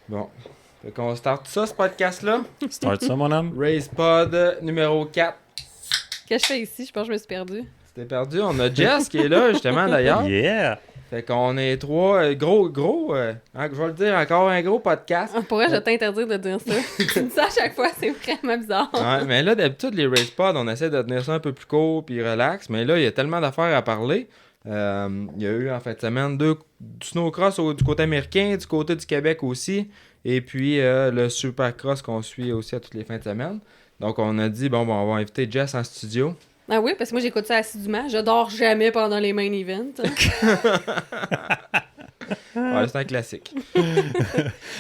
Bon. Fait qu'on start ça, ce podcast-là. Start ça, mon homme. Raise Pod numéro 4. Qu'est-ce que je fais ici? Je pense que je me suis perdue. C'était perdu. On a Jess qui est là, justement, d'ailleurs. Yeah! Fait qu'on est trois gros, je vais le dire, encore un gros podcast. Pour vrai, je vais t'interdire de dire ça. Tu dis ça à chaque fois, c'est vraiment bizarre. Ouais, mais là, d'habitude, les Race Pod, on essaie de tenir ça un peu plus court puis relax. Mais là, il y a tellement d'affaires à parler. Il y a eu, en fait, semaine, du snowcross du côté américain, du côté du Québec aussi. Et puis, le supercross qu'on suit aussi à toutes les fins de semaine. Donc, on a dit, bon, on va inviter Jess en studio. Ah oui, parce que moi, j'écoute ça assidûment. Je dors jamais pendant les main events. Ouais, c'est un classique.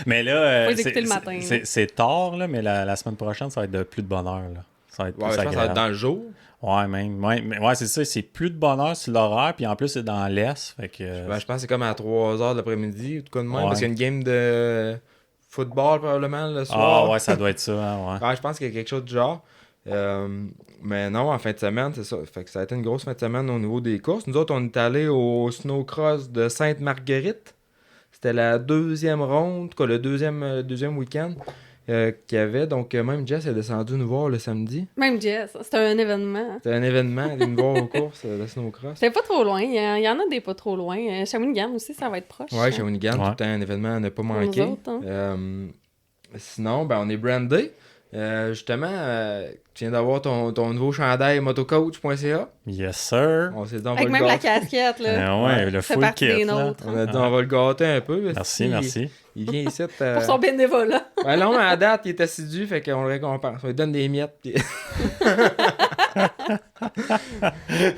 Mais là, Faut les écouter le matin, là. c'est tard, là, mais la semaine prochaine, ça va être de plus de bonheur. Là. Ça va être Ouais, plus je pense que ça va être agréable. dans le jour. Ouais, même. Ouais, c'est ça. C'est plus de bonheur sur l'horaire, puis en plus, c'est dans l'Est. Fait que, Ben, je pense que c'est comme à 3h de l'après-midi, ou tout cas de même, Ouais. parce qu'il y a une game de football probablement le Ah soir. ouais, ça doit être ça. Hein, ouais. Ouais, je pense qu'il y a quelque chose du genre. Mais non, en fin de semaine, c'est ça. Fait que ça a été une grosse fin de semaine au niveau des courses. Nous autres, on est allés au snowcross de Sainte-Marguerite. C'était la deuxième ronde, en tout cas le deuxième week-end qu'il y avait. Donc, même Jess est descendu nous voir le samedi. Même Jess, c'était un événement. C'était un événement, de nous voir aux courses de snowcross. C'était pas trop loin. Il y en a des pas trop loin. Shawinigan aussi, ça va être proche. Ouais, Shawinigan, Ouais. tout le temps un événement à ne pas nous manquer. autres, hein. Sinon, ben, on est brandé. Justement, tu viens d'avoir ton nouveau chandail motocoach.ca. Yes, sir. On s'est dit, on va Avec le même la gâter. casquette, là. Ouais, le fait full partie kit. des Là. nôtres. On a dit, on va le gâter un peu. Merci, merci. Il vient ici. Pour son bénévolat. Ben non, mais à date, il est assidu, fait qu'on le récompense. On lui donne des miettes. Puis...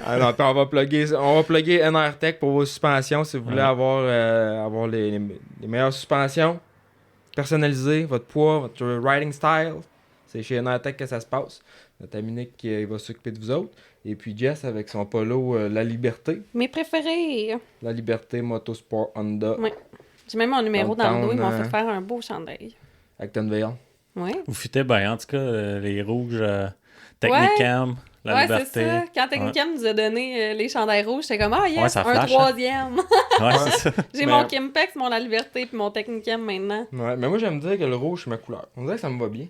Alors, puis on va plugger NR Tech pour vos suspensions si vous voulez Ouais. avoir les meilleures suspensions personnalisées, votre poids, votre riding style. C'est chez NR Tech que ça se passe. Notre ami Nick qui va s'occuper de vous autres. Et puis Jess avec son polo La Liberté. Mes préférés. La Liberté Motorsport Honda Ouais. J'ai même mon numéro dans le dos. Ils m'ont fait faire un beau chandail. Actonville. Oui. Vous fitez bien, en tout cas, les rouges Technicam, la Ouais, liberté. c'est ça. Quand Technicam nous a donné les chandails rouges, j'étais comme, ah, yes, Ouais, ça un flash, hein. troisième. Ouais, c'est ça. J'ai Mais- mon Kimpex, mon La Liberté, puis mon Technicam maintenant. Ouais, mais moi j'aime dire que le rouge c'est ma couleur. On dirait que ça me va bien.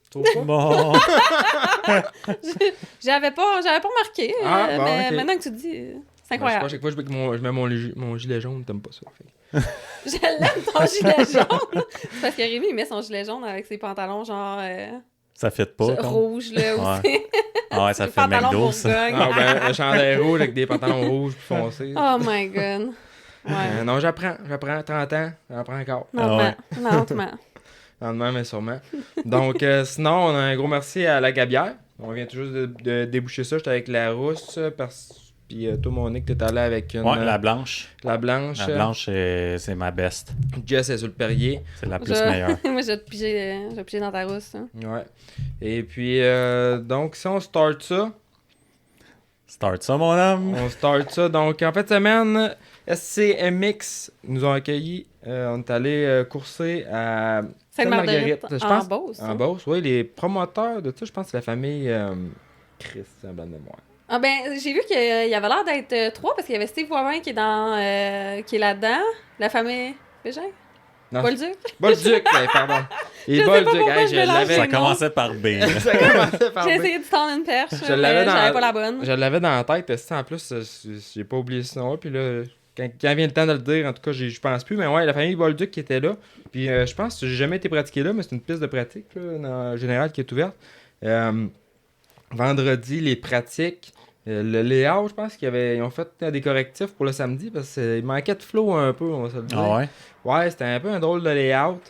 Tu trouves pas? Bon. J'avais pas remarqué, Ah, bon, mais ok. maintenant que tu dis, c'est Ben, je sais pas, incroyable. chaque fois que je mets mon gilet jaune, t'aimes pas ça. Fait que- Je l'aime, ton gilet jaune. C'est parce que Rémi, il met son gilet jaune avec ses pantalons genre Ça fit pas. comme. rouge, là, aussi. Ah ouais, ça Ses fait pantalons McDo, ça. Bourgogne. Ah ben, le chandail rouge avec des pantalons rouges plus foncés. Oh my god. Ouais. Non, j'apprends 30 ans, j'apprends encore. Lentement. Lentement. Lentement, mais sûrement. Donc, sinon, on a un gros merci à la Gabière. On vient tout juste de déboucher ça. J'étais avec la rousse, puis toi, Monique, t'es allé avec une, Ouais, la blanche. la blanche. La blanche, c'est ma best. Jess est sur le Perrier. C'est la plus meilleure. Moi, je vais te piger dans ta rousse. Hein. Ouais. Et puis, donc, si on start ça, Start ça, mon homme. on start ça. Donc, en fait, semaine, SCMX nous ont accueillis. On est allé courser à Sainte-Marguerite, je en pense. Beauce. En Beauce, oui. Les promoteurs de ça, je pense que c'est la famille Christian blanc de mémoire. Ah ben, j'ai vu qu'il y avait l'air d'être 3 parce qu'il y avait Steve Wavin qui est qui est là-dedans. La famille Bégin? Non, Bolduc? Bolduc, pardon. Et Je sais pas Bolduc, pourquoi hey, je je mélange l'avais. Ça non. commençait par B. là. Ça commençait par J'ai B. essayé de tendre une perche, Je l'avais mais dans- j'avais pas la bonne. Je l'avais dans la tête, parce que, en plus, j'ai pas oublié ce nom-là. Puis là, quand vient le temps de le dire, en tout cas, je pense plus. Mais ouais, la famille Bolduc qui était là. Puis je pense que j'ai jamais été pratiqué là, mais c'est une piste de pratique, là, en général, qui est ouverte. Vendredi, les pratiques. Le layout, je pense ils ont fait des correctifs pour le samedi parce qu'il manquait de flow un peu, on va se le dire. Ah ouais? Ouais, c'était un peu un drôle de layout.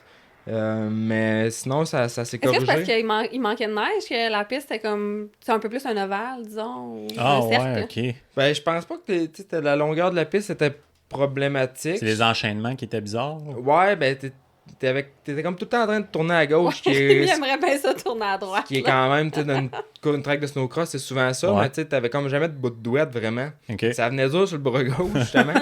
Mais sinon, ça s'est Est-ce que c'est parce corrigé. qu'il manquait de neige que la piste était comme. C'est un peu plus un ovale, disons, ou Ah un cercle? ouais, ok. Ben, je pense pas que la longueur de la piste était problématique. C'est les enchaînements qui étaient bizarres. Ouais, ben, t'étais comme tout le temps en train de tourner à gauche, qui Lui, est, j'aimerais bien ça tourner à droite. qui est là. quand même, tu sais, dans une track de snowcross, c'est souvent ça, Ouais. mais tu sais, t'avais comme jamais de bout de douette, vraiment. Ok. Ça venait dur sur le bras gauche, justement.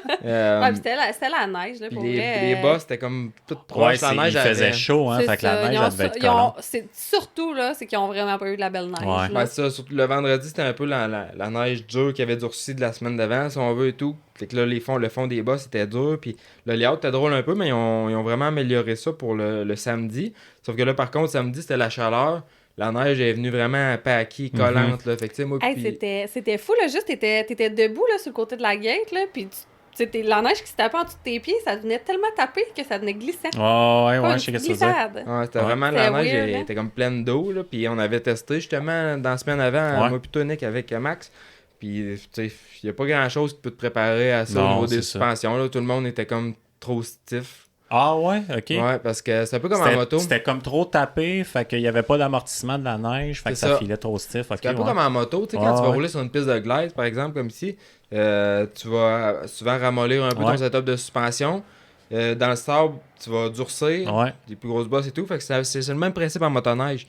Ouais, puis c'était la neige, là, puis pour les, vrai. les bas, c'était comme tout Ouais, proche. La neige il faisait avait... chaud, hein. C'est Fait que la ça, neige, ils ont elle devait être ils ont- collante. c'est surtout, là, c'est qu'ils ont vraiment pas eu de la belle neige. Ouais. là. Ben, ça, surtout le vendredi, c'était un peu la neige dure qui avait durci de la semaine d'avant, si on veut et tout. Fait que là, le fond des bas, c'était dur. Puis le layout était drôle un peu, mais ils ont vraiment amélioré ça pour le samedi. Sauf que là, par contre, samedi, c'était la chaleur. La neige est venue vraiment paquée, collante. Là. Fait que, tu sais, moi, Hey, puis... c'était fou, là, juste, t'étais debout, là, sur le côté de la gate, là, puis c'était la neige qui se tapait en dessous de tes pieds, ça devenait tellement tapé que ça devenait glissant. Ouais, Comme ouais, une je sais qu'est-ce petite que tu veux dire. glissade. Ouais, c'était Ouais. vraiment C'était la neige, weird, elle hein? était comme pleine d'eau, là, puis on avait testé justement dans la semaine avant, Ouais. moi plutôt Nick avec Max, puis tu sais, il n'y a pas grand chose qui peut te préparer à ça Non, au niveau des c'est ça. suspensions, là, tout le monde était comme trop stiff. Ah ouais, ok. Ouais, parce que c'est un peu comme en C'était moto. c'était comme trop tapé, fait qu'il n'y avait pas d'amortissement de la neige, fait que C'est ça ça. filait trop stiff. Ok, C'est un peu ouais. comme en moto, tu sais, quand tu vas Ouais. rouler sur une piste de glide, par exemple, comme ici, tu vas souvent ramollir un peu Ouais. ton setup de suspension. Dans le sable, tu vas durcir, Ouais. des plus grosses bosses et tout, fait que c'est le même principe en motoneige.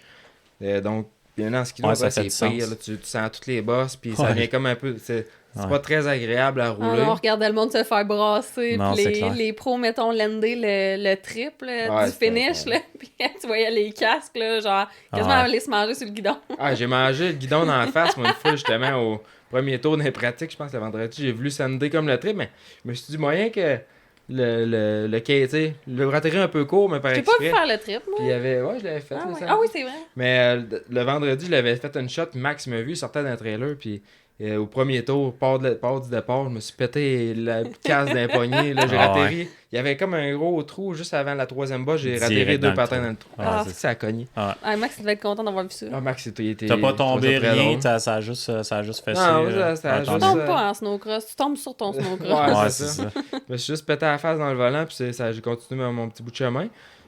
Donc, bien en ski, Ouais, ça c'est fait du pire, sens. là, tu sens toutes les bosses, puis ça Ouais. vient comme un peu... C'est Ouais. pas très agréable à Ah rouler. non, on regardait le monde se faire brasser, Non, puis c'est clair. les pros, mettons, lander le triple Ouais, du c'était finish, là, puis tu voyais les casques, là, genre, quasiment Ouais. aller se manger sur le guidon. Ah, j'ai mangé le guidon dans la face, moi, une fois, justement, au premier tour des pratiques, je pense, le vendredi, j'ai voulu sander comme le trip, mais je me suis dit, moyen que le quai, tu sais, le ratterri un peu court, mais par J'ai pas vu exprès. faire le trip, moi. Puis il y avait... Ouais, je l'avais fait, Ah, le ouais. samedi. Ah oui, c'est vrai. Mais le vendredi, je l'avais fait une shot, Max m'a vu, il sortait d'un trailer, puis au premier tour, part du départ, je me suis pété la casse d'un poignet, là, j'ai Ah, ratterri. Il y avait comme un gros trou juste avant la troisième bosse, j'ai Direct ratterri dans deux le patins trou. dans le trou. Ah, Ah, c'est ça a cogné. Ah, Max, il devait être content d'avoir vu ça. Ah, Max, il était... T'as pas il trouvait tombé ça très rien, drôle. ça a juste fait Non, ça. moi, ça a Tu juste- tombes pas en snowcross, tu tombes sur ton snowcross. Ouais, Ouais, c'est c'est ça. ça. Je me suis juste pété la face dans le volant, puis j'ai continué mon petit bout de chemin.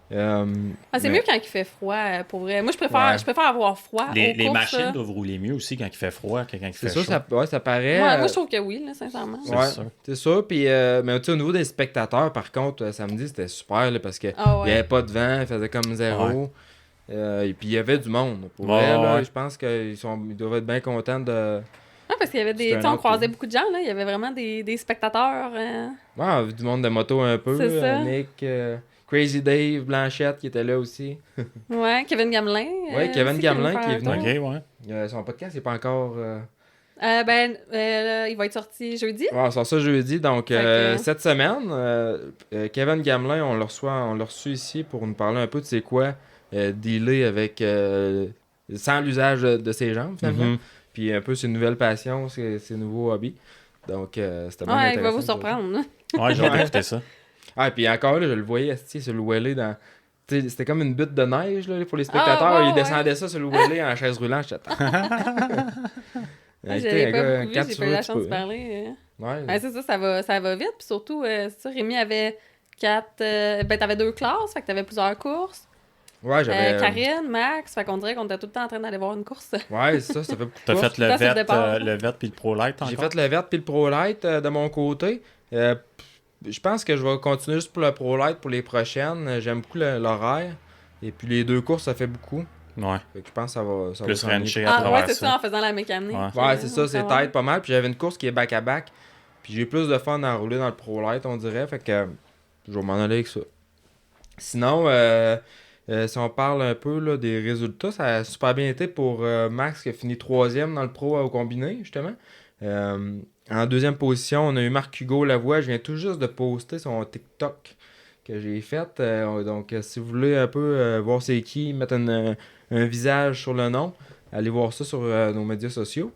Ah, c'est mais- mieux quand il fait froid, pour vrai. Moi, Ouais. je préfère avoir froid Les aux courses, machines là. doivent rouler mieux aussi quand il fait froid que quand il C'est fait sûr, chaud. ça paraît. Ouais, moi, je trouve que oui, là, sincèrement. C'est Ouais, sûr. c'est sûr. Puis, mais tu sais, au niveau des spectateurs, par contre, samedi, c'était super, là, parce que Ah il n'y ouais. avait pas de vent, il faisait comme zéro. Et puis, il y avait du monde. Pour vrai, Ouais, là, ouais. je pense qu'ils doivent être bien contents de... Ah, parce qu'il y avait des. C'était Tu sais, un on autre croisait pays. beaucoup de gens, là. Il y avait vraiment des spectateurs. Ouais, du monde de moto un peu. C'est ça. Nick, Crazy Dave, Blanchette qui était là aussi. Ouais, Kevin Gamelin. Ouais, Kevin aussi, Gamelin venu qui est faire un venu. tour. Ok, ouais. Son podcast, c'est pas encore... Il va être sorti jeudi. Ouais, on sort ça jeudi. Donc, Fait que- cette semaine, Kevin Gamelin, on l'a reçu ici pour nous parler un peu de c'est quoi dealer avec sans l'usage de ses jambes, finalement. Mhm. Puis un peu ses nouvelles passions, ses nouveaux hobbies. Donc, c'était bien Ouais, il intéressant. va vous surprendre. Ouais, j'ai hâte d'écouter ça. Ah, puis encore, là, je le voyais esti, sur le wheeler dans... Tu sais, c'était comme une butte de neige là, pour les spectateurs. Ah, ouais, il descendait ça sur le wheeler en chaise roulante. J'étais Je l'ai pas beaucoup vu, j'ai pas eu la chance de parler. Ouais, Ouais, c'est ça, ça va vite. Puis surtout, c'est ça, Rémi avait t'avais 2 classes, fait que t'avais plusieurs courses. ouais, j'avais... Karine, Max, fait qu'on dirait qu'on était tout le temps en train d'aller voir une course. Ouais, c'est ça fait beaucoup de T'as courses. fait le Ça, c'est le VET, départ. le VET puis le Pro Light encore? J'ai fait le vert puis le Pro Light de mon côté. Je pense que je vais continuer juste pour le Pro Light pour les prochaines. J'aime beaucoup l'horaire. Et puis les 2 courses, ça fait beaucoup. Ouais. Fait que je pense que ça va Plus s'en venir. ranché à Ah, ouais, travers c'est ça. ça, en faisant la mécanique. Ouais. Ouais, c'est ça, c'est ouais. tête pas mal. Puis j'avais une course qui est back-à-back. Puis j'ai plus de fun à rouler dans le Pro Light, on dirait. Fait que je vais m'en aller avec ça. Sinon, si on parle un peu là, des résultats, ça a super bien été pour Max qui a fini 3e dans le Pro au combiné, justement. En 2e position, on a eu Marc-Hugo Lavoie. Je viens tout juste de poster son TikTok que j'ai fait. Donc, si vous voulez un peu voir c'est qui, mettre un visage sur le nom, allez voir ça sur nos médias sociaux.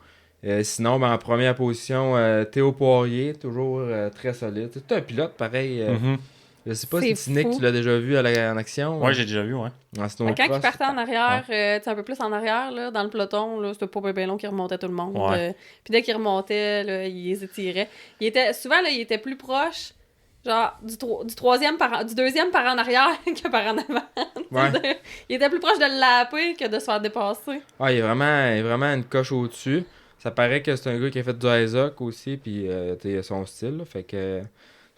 Sinon, en première position, Théo Poirier, toujours très solide. C'est un pilote pareil. Mhm. Je sais pas C'est si Nick, fou. tu l'as déjà vu en action. Ouais, j'ai déjà vu, ouais. En Fait snowcross. que quand il partait en arrière, tu sais, un peu plus en arrière, là, dans le peloton, là, c'était pas bien long qu'il remontait tout le monde. Ouais. Puis dès qu'il remontait, là, il les étirait. Souvent, là, il était plus proche, genre, du deuxième par en arrière que par en avant. Ouais. Il était plus proche de le laper que de se faire dépasser. Ah, il est vraiment une coche au-dessus. Ça paraît que c'est un gars qui a fait du Isaac aussi, puis il a son style. Là, fait que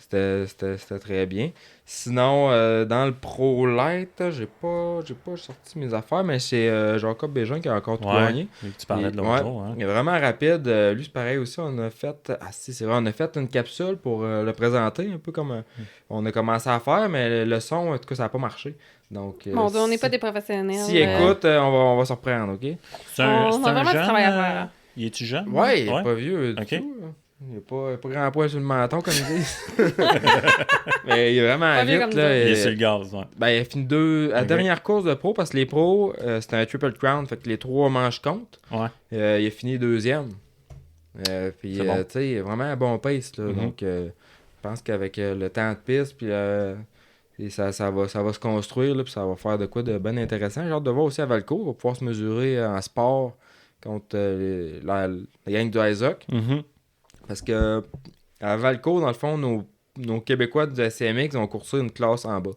C'était très bien. Sinon, dans le Pro Light, j'ai pas sorti mes affaires, mais c'est Jacob Bégin qui a encore tout gagné. Tu parlais de l'autre Ouais, jour. Hein. il est vraiment rapide. Lui, c'est pareil aussi. On a fait. Ah, si, c'est vrai, on a fait une capsule pour le présenter, un peu comme on a commencé à faire, mais le son, en tout cas, ça n'a pas marché. Donc, Bon, on n'est pas des professionnels. Si écoute, on va se reprendre, OK? C'est On a vraiment du travail à faire. Il est-tu jeune? Ouais, il est pas vieux. Ok. Du tout, là. Il n'a pas grand poil sur le menton, comme ils disent. Mais il est vraiment Pas vieux vite. comme Là, Il est sur le gaz, ouais. Ben, il a fini la Ok. dernière course de pro, parce que les pros, c'était un triple crown, fait que les 3 manches comptent. Ouais. Il a fini deuxième. Puis, C'est bon. tu sais, il a vraiment un bon pace. Là, Mhm. Donc, je pense qu'avec le temps de piste, puis et ça va se construire, là, puis ça va faire de quoi de bien intéressant. J'ai hâte de voir aussi à Valcourt, on va pouvoir se mesurer en sport contre la gang du Isaac. Mhm. Parce que à Valcourt, dans le fond, nos Québécois du SCMX ont coursé une classe en bas.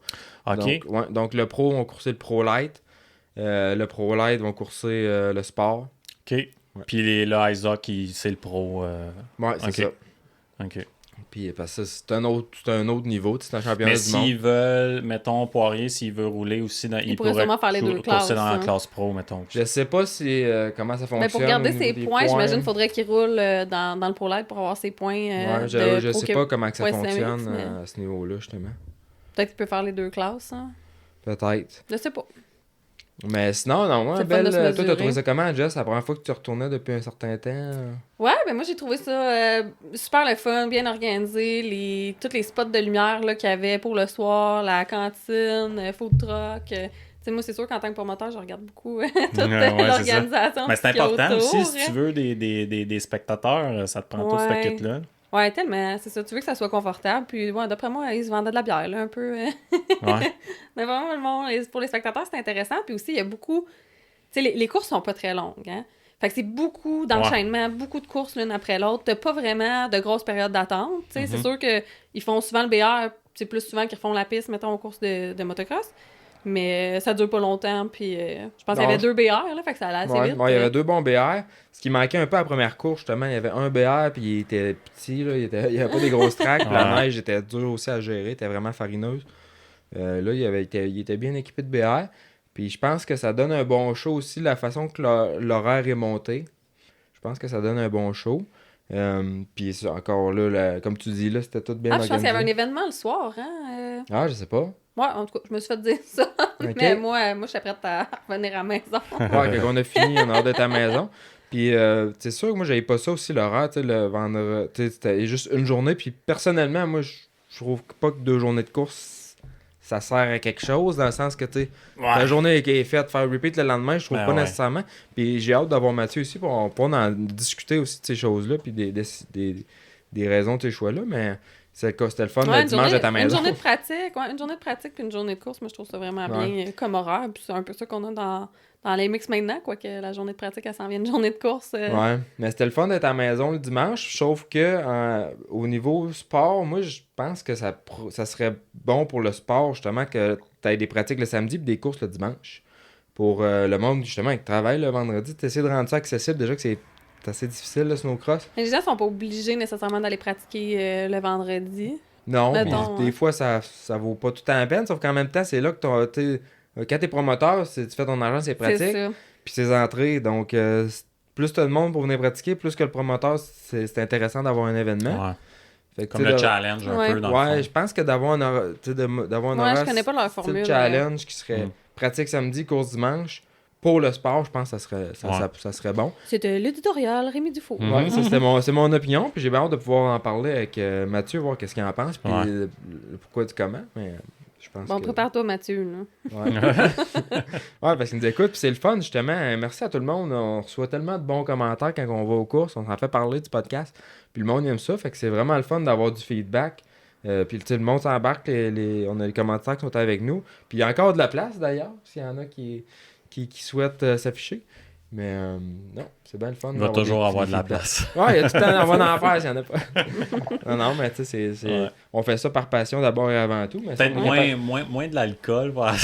OK. Donc le pro ont coursé le Pro Light. Le Pro Light vont courser le sport. OK. Puis là, Isaac, c'est le pro. Ouais, c'est Ok. ça. OK. Puis parce que c'est un autre niveau. C'est un championnat Mais du monde. s'ils veulent, mettons, Poirier, s'il veut rouler aussi, il pourrait sûrement faire les deux courser classes, dans la hein. classe pro, mettons. Je sais pas si comment ça fonctionne. Mais pour garder au niveau ses des points, j'imagine qu'il faudrait qu'il roule dans le Pro Light pour avoir ses points. Ouais, je sais pas comment que ça fonctionne à ce niveau-là, justement. Peut-être qu'il peut faire les deux classes. Hein. Peut-être. Je sais pas. Mais sinon, non, C'est moi, le fun de se toi, t'as mesurer. trouvé ça comment, Jess? C'est la première fois que tu retournais depuis un certain temps? Ouais, ben moi j'ai trouvé ça super le fun, bien organisé, tous les spots de lumière là, qu'il y avait pour le soir, la cantine, food truck. Tu sais, moi c'est sûr qu'en tant que promoteur, je regarde beaucoup toute Ouais, c'est ça. l'organisation. Mais c'est qu'il y a important autour, aussi, si hein. tu veux des spectateurs, ça te prend tout Ouais. ce kit-là. Ouais, tellement, c'est ça. Tu veux que ça soit confortable. Puis, ouais, d'après moi, ils se vendaient de la bière, là, un peu. Ouais. Mais vraiment, pour les spectateurs, c'est intéressant. Puis aussi, il y a beaucoup. Tu sais, les courses sont pas très longues, hein. Fait que c'est beaucoup d'enchaînements, beaucoup de courses l'une après l'autre. T'as pas vraiment de grosses périodes d'attente. Tu sais, c'est sûr qu'ils font souvent le BR, c'est plus souvent qu'ils refont la piste, mettons, aux courses de motocross. Mais ça dure pas longtemps. Puis, je pense qu'il y avait 2 BR, là. Fait que ça allait assez vite. Il y avait 2 bons BR. Ce qui manquait un peu à la première course, justement, il y avait un BR, puis il était petit, là, il y avait pas des grosses tracks, puis la neige était dure aussi à gérer, était vraiment farineuse. Là, il était bien équipé de BR. Puis je pense que ça donne un bon show aussi, la façon que l'horaire est monté. Je pense que ça donne un bon show. Puis encore là, comme tu dis, là, c'était tout bien Je pense organisé. qu'il y avait un événement le soir, hein. Ah, je sais pas. Ouais, en tout cas, je me suis fait dire ça. Ok. Mais moi, je suis prête à revenir à la maison. Ouais, quand on a fini, on a hâte d'être à la maison. Puis, c'est sûr que moi, j'avais pas ça aussi, l'horaire, tu sais, le vendredi. Tu sais, c'était juste une journée. Puis, personnellement, moi, je trouve pas que 2 journées de course, ça sert à quelque chose, dans le sens que, tu sais, la journée qui est faite, faire repeat le lendemain, je trouve pas nécessairement. Puis, j'ai hâte d'avoir Mathieu ici pour en discuter aussi de ces choses-là, puis des raisons de ces choix-là. Mais c'était le fun le dimanche à ta maison. Une journée de pratique, puis une journée de course, moi, je trouve ça vraiment bien comme horaire. Puis c'est un peu ça qu'on a dans les mix maintenant, quoique la journée de pratique, elle s'en vient une journée de course. Ouais, mais c'était le fun d'être à la maison le dimanche, sauf que au niveau sport, moi, je pense que ça serait bon pour le sport, justement, que tu aies des pratiques le samedi et des courses le dimanche. Pour le monde, justement, qui travaille le vendredi, tu essaies de rendre ça accessible. Déjà que c'est assez difficile, le snowcross. Mais les gens sont pas obligés nécessairement d'aller pratiquer le vendredi. Non, Mettons, puis des fois, ça vaut pas tout à la peine, sauf qu'en même temps, c'est là que quand t'es promoteur, tu fais ton argent, c'est pratique. C'est ça. Puis ses entrées. Donc, plus t'as de monde pour venir pratiquer, plus que le promoteur, c'est intéressant d'avoir un événement. Ouais. Fait que, Comme le challenge, un Ouais. peu, dans le Ouais, fond. je pense que d'avoir un horaire, Ouais, je connais pas leur style formule. challenge qui serait pratique samedi, course dimanche, pour le sport, je pense que ça serait bon. C'était l'éditorial Rémi Dufault. Mhm. Ouais, ça, c'est mon opinion, puis j'ai bien hâte de pouvoir en parler avec Mathieu, voir qu'est-ce qu'il en pense, puis le pourquoi du comment, mais je pense Bon, que... prépare-toi, Mathieu. Là. Ouais. Ouais, parce qu'il nous écoute, puis c'est le fun, justement. Merci à tout le monde. On reçoit tellement de bons commentaires quand on va aux courses. On s'en fait parler du podcast. Puis le monde aime ça. Fait que c'est vraiment le fun d'avoir du feedback. Puis le monde s'embarque. On a les commentaires qui sont avec nous. Puis il y a encore de la place, d'ailleurs, s'il y en a qui souhaitent s'afficher. Mais non, c'est bien le fun. Il va d'avoir toujours des avoir de la feedbacks. place. Ouais, il y a tout le temps, on va en faire s'il n'y en a pas. non, mais tu sais, Ouais. on fait ça par passion d'abord et avant tout. Mais Peut-être on est moins de l'alcool. Voilà.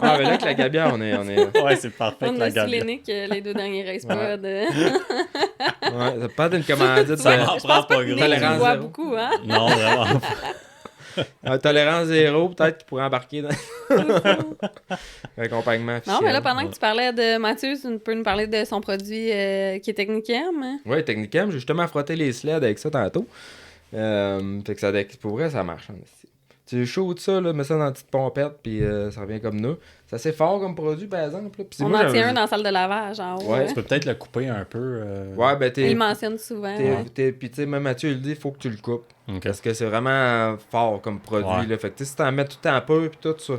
Ah, mais là, avec la gabière, on est... Ouais, c'est parfait On avec a la gamme. Silenic les 2 derniers race pods. Ouais, ça pas d'une commandite. Ça de- m'en Je prend pense pas pas que gros. Nick Tolérance il boit zéro. beaucoup, hein? Non, vraiment. Tolérance zéro, peut-être qu'il pourrait embarquer dans l'accompagnement officiel. Non, mais là, pendant que tu parlais de Mathieu, tu peux nous parler de son produit qui est Technicam. Ouais, Technicam, j'ai justement frotté les sleds avec ça tantôt. Fait que ça, pour vrai, ça marche. Hein. Tu shoots ça, là, mets ça dans une petite pompette, puis ça revient comme nous. C'est assez fort comme produit, par exemple. Là. Puis On moi, en tient un dans la salle de lavage en haut. Ouais, Tu peux peut-être le couper un peu. Ouais, ben Il le mentionne souvent. Puis tu sais, même Mathieu, il dit, il faut que tu le coupes. Ok. Parce que c'est vraiment fort comme produit. Ouais. Là. Fait que tu sais, si t'en mets tout en peu, puis tout ça,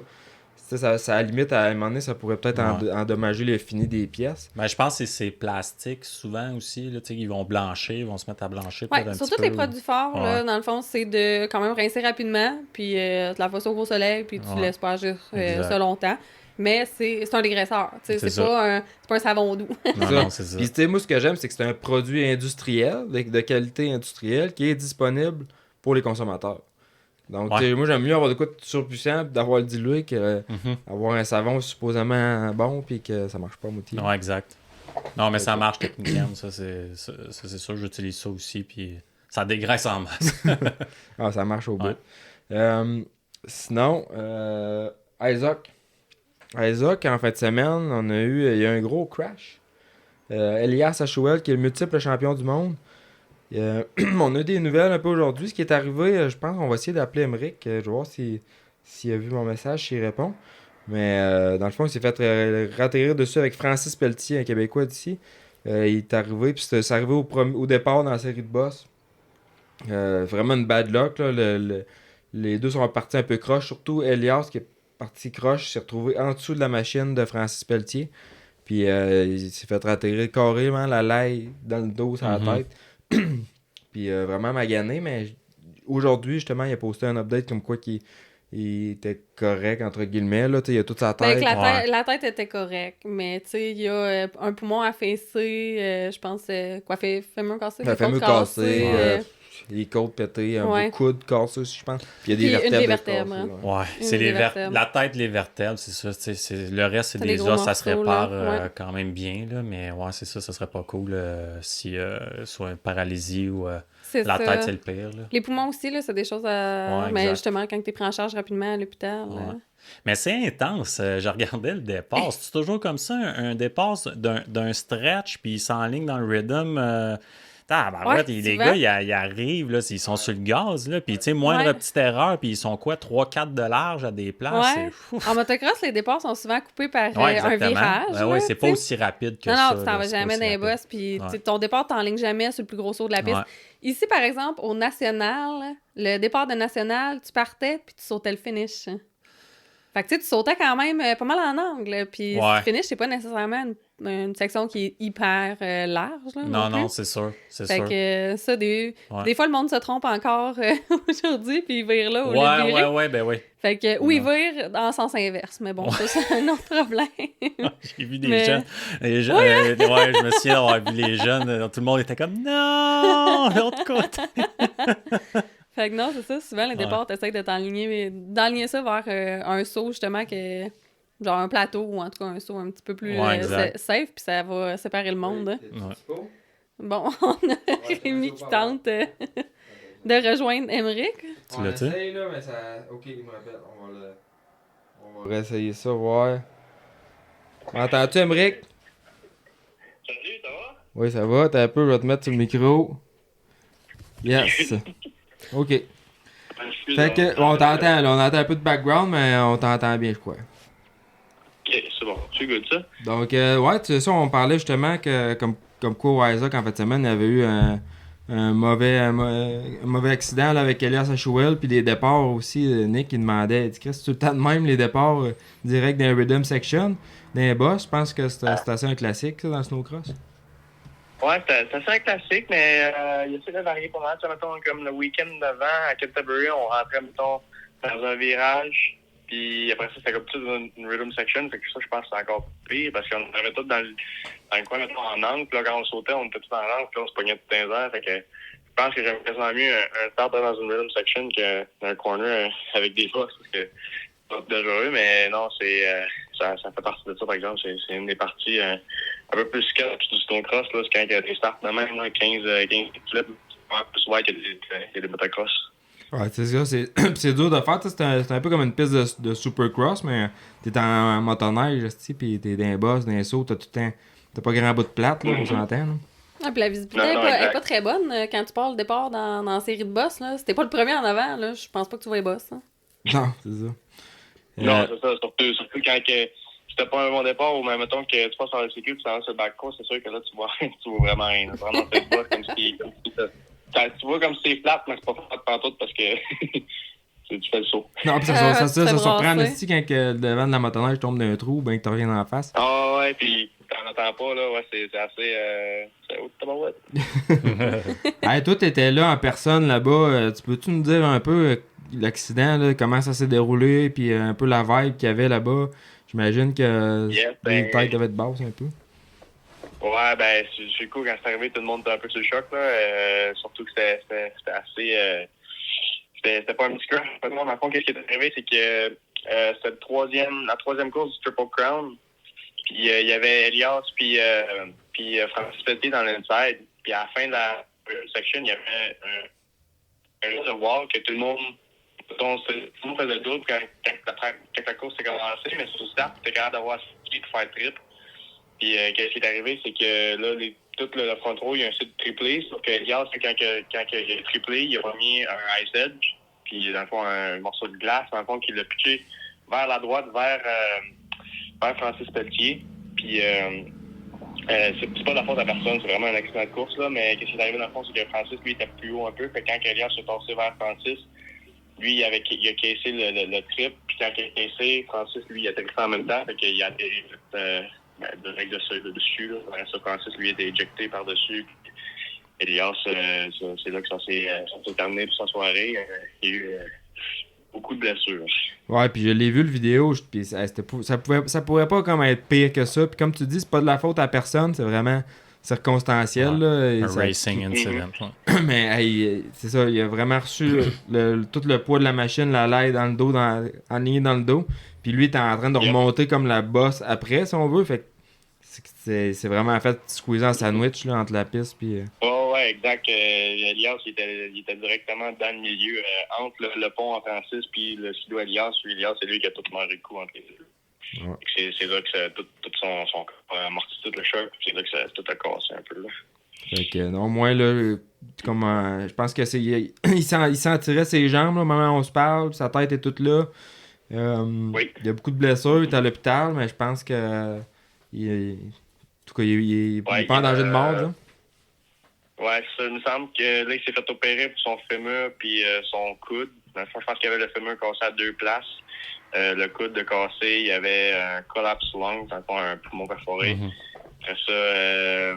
tu sais, ça à la limite, à un moment donné, ça pourrait peut-être endommager le fini des pièces. Ben, je pense que c'est plastique souvent aussi. Là, ils vont blanchir, ils vont se mettre à blanchir. Ouais, peut-être un sur petit tous les peu. produits forts, là, Ouais. dans le fond, c'est de quand même rincer rapidement, puis tu la fais au gros soleil, puis tu Ouais. laisses pas agir Exact. ça longtemps. Mais c'est un dégraisseur. C'est C'est ça. pas un savon doux. Non, Ça. non, c'est ça. Puis tu sais, moi, ce que j'aime, c'est que c'est un produit industriel, de qualité industrielle, qui est disponible pour les consommateurs. Donc, Ouais. tu sais, moi, j'aime mieux avoir de quoi de surpuissant, puis d'avoir le dilué, que Mhm. avoir un savon supposément bon, puis que ça marche pas à moitié. Ouais, exact. Non, mais ça marche techniquement. Ça, c'est sûr. J'utilise ça aussi. Puis ça dégraisse en masse. Ah, ça marche au bout. Ouais. Sinon, Isaac, en fin de semaine, il y a un gros crash. Elias Achoel, qui est le multiple champion du monde. On a eu des nouvelles un peu aujourd'hui. Ce qui est arrivé, je pense qu'on va essayer d'appeler Emmerich. Je vais voir s'il a vu mon message, s'il répond. Mais dans le fond, il s'est fait ratterrir dessus avec Francis Pelletier, un Québécois d'ici. Il est arrivé, puis c'est arrivé au départ dans la série de boss. Vraiment une bad luck. Là. Les deux sont partis un peu croche. Surtout Elias, qui est parti croche, s'est retrouvé en dessous de la machine de Francis Pelletier. Puis il s'est fait ratterrir carrément la laille dans le dos, sur la tête. Puis vraiment magané, mais aujourd'hui, justement, il a posté un update comme quoi il était correct, entre guillemets. Là, il a toute sa Ben, tête. que la tête était correcte, mais tu sais, il y a un poumon affaissé, je pense, fémur cassé, Le les fameux côtes cassé, cassées, les côtes pétées, un Ouais. beau coude cassé aussi, je pense. Puis il y a Puis des une vertèbres. des vertèbres, cassées, ouais. Ouais, Une c'est des vertèbres. la tête, les vertèbres, c'est ça. Le reste, c'est C'est des des gros os, ça se morceaux, répare là, ouais. quand même bien. Là, mais ouais, c'est ça serait pas cool si soit une paralysie ou c'est la ça. tête, c'est le pire. Là. Les poumons aussi, là, c'est des choses à... Ouais, mais exact. justement, quand tu es pris en charge rapidement à l'hôpital... Ouais. Mais c'est intense. Je regardais le départ. C'est toujours comme ça, un départ d'un stretch, puis il s'enligne dans le rhythm. Ouais, Les souvent. gars, ils arrivent, là, ils sont sur le gaz, là, puis tu sais, moindre Ouais. petite erreur, puis ils sont quoi, 3-4 de large à des places. Ouais. C'est fou. En motocross, les départs sont souvent coupés par Ouais, un exactement. virage. Ouais, là, ouais, c'est pas tu sais. aussi rapide que Non, ça. non, tu t'en là, vas c'est pas jamais aussi dans les rapide. bosses, puis Ouais. tu sais, ton départ t'enligne jamais sur le plus gros saut de la piste. Ouais. Ici, par exemple, au National, le départ de National, tu partais, puis tu sautais le finish. Fait que tu sais, tu sautais quand même pas mal en angle, puis Ouais. le finish, c'est pas nécessairement une section qui est hyper large. Là, Non, plus. non, c'est sûr. C'est Fait sûr. que ça, des fois, le monde se trompe encore aujourd'hui, puis il vire là au lieu de virer. Ouais, ben oui. Fait que, ou il vire dans le sens inverse, mais bon, ça, c'est un autre problème. J'ai vu des Mais- jeunes. Ouais, je me souviens d'avoir vu les jeunes. Tout le monde était comme non, l'autre côté. Fait que non, c'est ça. Souvent, les départs, t'essayes de d'enligner ça vers un saut, justement, genre un plateau, ou en tout cas un saut un petit peu plus Ouais, exact. safe, puis ça va séparer le monde. Hein. Ouais. Bon, on a Rémi qui tente de rejoindre Emmerich. Tu l'as-tu? essaye, là, mais ça... Ok, il me rappelle. On va réessayer ça, voir. M'entends-tu, Emmerich? Salut, ça va? Oui, ça va. T'as un peu, je vais te mettre sur le micro. Yes. Ok. Fait que, on t'entend, là, on entend un peu de background, mais on t'entend bien, je crois. Ok, c'est bon. Tu good ça? Donc, ouais, tu sais ça, on parlait justement que, comme quoi, au Isaac, en fait, de semaine, il y avait eu un mauvais accident là, avec Elias Achoel, puis les départs aussi, Nick, il demandait, il dit, Chris, c'est tout le temps de même, les départs direct dans les rhythm section, dans les boss, je pense que c'est assez un classique, ça, dans le snowcross. Ouais, c'est assez un classique, mais il essaie de varier pas mal. Tu sais, mettons, comme le week-end d'avant, à Canterbury, on rentrait, mettons, dans un virage, Puis après ça, c'était comme tout une rhythm section. Fait que ça, je pense que c'est encore pire parce qu'on avait tout dans le coin, mettons, en angle. Puis là, quand on sautait, on était tout en angle. Puis là, on se pognait tout dans les airs. Fait que je pense que j'aime quasiment mieux un start dans une rhythm section qu'un corner avec des bosses. Parce que c'est pas dangereux, mais non, ça fait partie de ça, par exemple. C'est une des parties un peu plus sketch du snowcross. Là, c'est quand il y a des starts de même, là, 15 flips. Plus white qu'il y a des motocross. Ouais, c'est ça, c'est dur de faire. C'est un peu comme une piste de supercross, mais t'es en motoneige, pis t'es dans les bosses, dans les sauts, t'as pas grand bout de plate, là, on s'entend. Là. Ah, puis la visibilité est pas très bonne quand tu pars le départ dans la série de boss. Là. Si t'es pas le premier en avant, là, je pense pas que tu vois les boss. Hein. Non, c'est ça. Non, c'est ça. Surtout quand si t'as pas un bon départ ou même mettons que tu passes sur le sécu et tu t'en vas sur le backcourse, c'est sûr que là, tu vois vraiment rien. C'est vraiment cette boss comme si tu vois comme si c'est flat, mais c'est pas flat pantoute parce que tu fais le saut. Non, pis ça surprend aussi quand le devant de la motoneige tombe d'un trou, ben que t'as rien en face. Ah ouais, pis t'en entends pas, là, ouais, c'est assez... c'est haut de tabarouette. Hey, toi, t'étais là en personne là-bas, tu peux-tu nous dire un peu l'accident, là, comment ça s'est déroulé, puis un peu la vibe qu'il y avait là-bas? J'imagine que les têtes devaient être basses un peu. Ouais, ben, c'est cool, quand c'est arrivé, tout le monde était un peu sur le choc, là. Surtout que c'était assez... c'était pas un petit crash. Dans le fond, qu'est-ce qui est arrivé, c'est que c'était la troisième course du Triple Crown. Puis il y avait Elias puis Francis Pelletier dans l'inside. Puis à la fin de la section, il y avait un genre de wall que tout le monde faisait le double quand la course s'est commencée, mais sur le start, tu étais capable d'avoir qui pour faire trip. Puis qu'est-ce qui est arrivé, c'est que là, tout le front row, il y a un site triplé, sauf que Elias, quand il a triplé, il a mis un ice edge, puis dans le fond, un morceau de glace, dans le fond, qu'il l'a pitché vers la droite, vers Francis Pelletier. Puis c'est pas de la faute à personne, c'est vraiment un accident de course, là, mais qu'est-ce qui est arrivé dans le fond, c'est que Francis, lui, était plus haut un peu, fait que quand Elias s'est passé vers Francis, lui, il a caissé le trip, puis quand il a caissé, Francis, lui, il a atterrissé en même temps, fait qu'il a atterri direct dessus, là. Ça, Francis, lui, a été éjecté par-dessus. Elias, c'est là que ça s'est terminé pour sa soirée. Il y a eu beaucoup de blessures. Ouais, puis je l'ai vu le vidéo, puis ça pourrait pas comme être pire que ça. Puis comme tu dis, c'est pas de la faute à personne, c'est vraiment circonstanciel. Ouais, là, un racing incident. Mais hey, c'est ça, il a vraiment reçu tout le poids de la machine, la laille dans le dos, enlignée dans le dos. Puis lui, il était en train de remonter comme la bosse après, si on veut. Fait que c'est vraiment fait squeezer en sandwich là, entre la piste puis... Ouais, exact. Elias, il était directement dans le milieu, entre le pont à Francis puis le skido Elias. Elias, c'est lui qui a tout mangé le coup entre les deux. Ouais. C'est là que tout son corps a amorti tout le choc. C'est là que tout a cassé un peu. Là. Fait que non, moi, là, comme je pense que il s'en tirait ses jambes, là, au moment où on se parle, sa tête est toute là. Oui. Il y a beaucoup de blessures, il est à l'hôpital, mais je pense que en tout cas, il est pas en danger de mort, là. Ouais, ça me semble que là, il s'est fait opérer pour son fémur puis son coude. Dans le fond, je pense qu'il y avait le fémur cassé à 2 places. Le coude de cassé, il y avait un collapse lung, dans le fond, un poumon perforé. Mm-hmm. Après ça,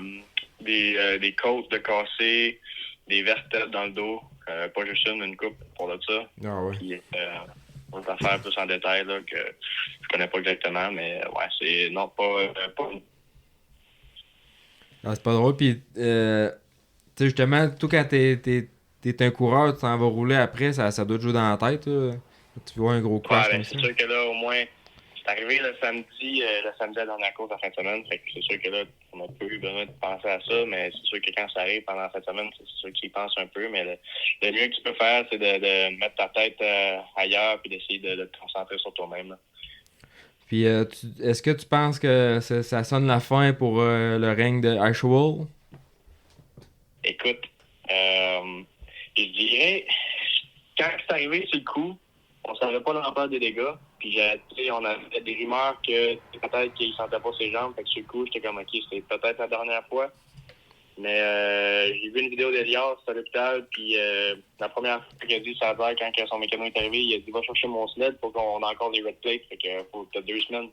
des côtes de cassé, des vertèbres dans le dos. Pas juste une coupe pour de ça. Ah ouais. Puis, on va faire plus en détail, là, que je connais pas exactement, mais ouais, c'est... Non, pas... Ah, c'est pas drôle, puis... tu sais, justement, tout quand t'es un coureur, tu t'en vas rouler après, ça doit te jouer dans la tête, là. Tu vois un gros crash comme ça. C'est sûr que là, au moins, c'est arrivé le samedi à la dernière course de la fin de semaine, fait que c'est sûr que là, on n'a pas eu besoin de penser à ça, mais c'est sûr que quand ça arrive pendant la fin de semaine, c'est sûr qu'il y pense un peu, mais le mieux que tu peux faire, c'est de mettre ta tête ailleurs puis d'essayer de te concentrer sur toi-même, là. Puis, est-ce que tu penses que ça sonne la fin pour le règne de Ashwell? Écoute, je dirais, quand c'est arrivé sur le coup, on savait pas l'ampleur des dégâts. Puis on avait des rumeurs que peut-être qu'il sentait pas ses jambes. Fait que sur le coup, j'étais comme OK, c'était peut-être la dernière fois. Mais j'ai vu une vidéo d'Elias à l'hôpital. Puis la première fois qu'il a dit ça a l'air quand son mécano est arrivé, il a dit va chercher mon sled pour qu'on ait encore des red plates. Fait que faut peut-être 2 semaines.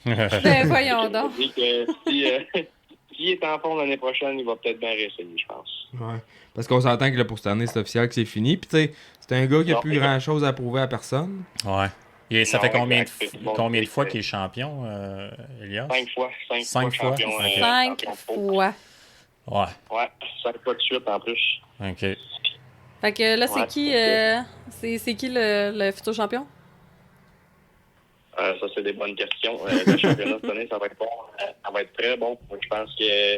Ben voyons donc. Il dit que s'il est en fond l'année prochaine, il va peut-être bien réessayer, je pense. Ouais. Parce qu'on s'entend que là, pour cette année, c'est officiel que c'est fini. Puis tu sais, c'est un gars qui a plus grand-chose à prouver à personne. Ouais. Et ça fait Non, combien exact. combien de fois qu'il est champion, Elias? 5 fois. 5 fois? champion. Ok. 5 champion pro. fois. Ouais, Ouais, 5 fois de suite en plus. ok. Fait que là, c'est Ouais, qui, c'est qui le futur champion? Ça, c'est des bonnes questions. Le championnat cette année, ça va être bon. Ça va être très bon. Je pense que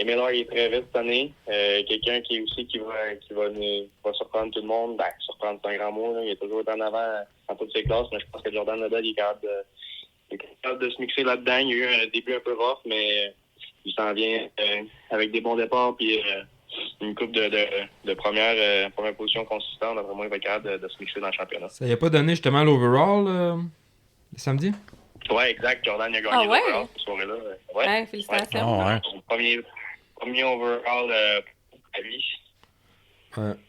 Miller est très vite cette année. Quelqu'un qui va surprendre tout le monde. Ben, surprendre, c'est un grand mot. Là. Il est toujours été en avant dans toutes ses classes, mais je pense que Jordan Nadal est capable de se mixer là-dedans. Il y a eu un début un peu rough, mais il s'en vient avec des bons départs puis une coupe de première position consistante. D'après moi, il va être capable de se mixer dans le championnat. Ça y a pas donné justement l'overall le samedi? Ouais, exact. Jordan a gagné l'overall cette soirée-là. Ouais, félicitations. Ah ouais. Son premier overall à lui.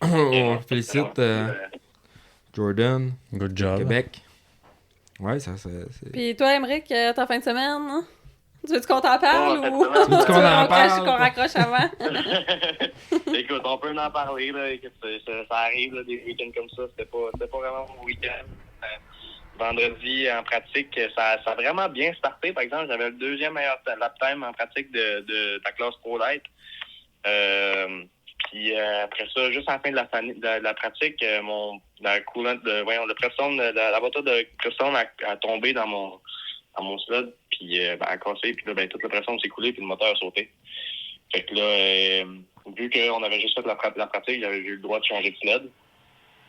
On félicite Jordan, Good job. Québec. Ouais, c'est... Puis toi, Émeric, ta fin de semaine, hein? Tu veux-tu qu'on t'en parle Ouais, ou en fait, tu veux qu'on en parle? qu'on raccroche avant? Écoute, on peut en parler. Là. Écoute, ça arrive, là, des week-ends comme ça. C'était pas vraiment mon week-end. Vendredi, en pratique, ça a vraiment bien starté. Par exemple, j'avais le deuxième meilleur lap time en pratique de la classe Pro Light. Puis après ça, juste à la fin de la pratique, le pression la voiture de pression a tombé dans mon sled, puis a cassé, puis là, toute la pression s'est coulée, puis le moteur a sauté. Fait que là, vu qu'on avait juste fait la pratique, j'avais eu le droit de changer de sled.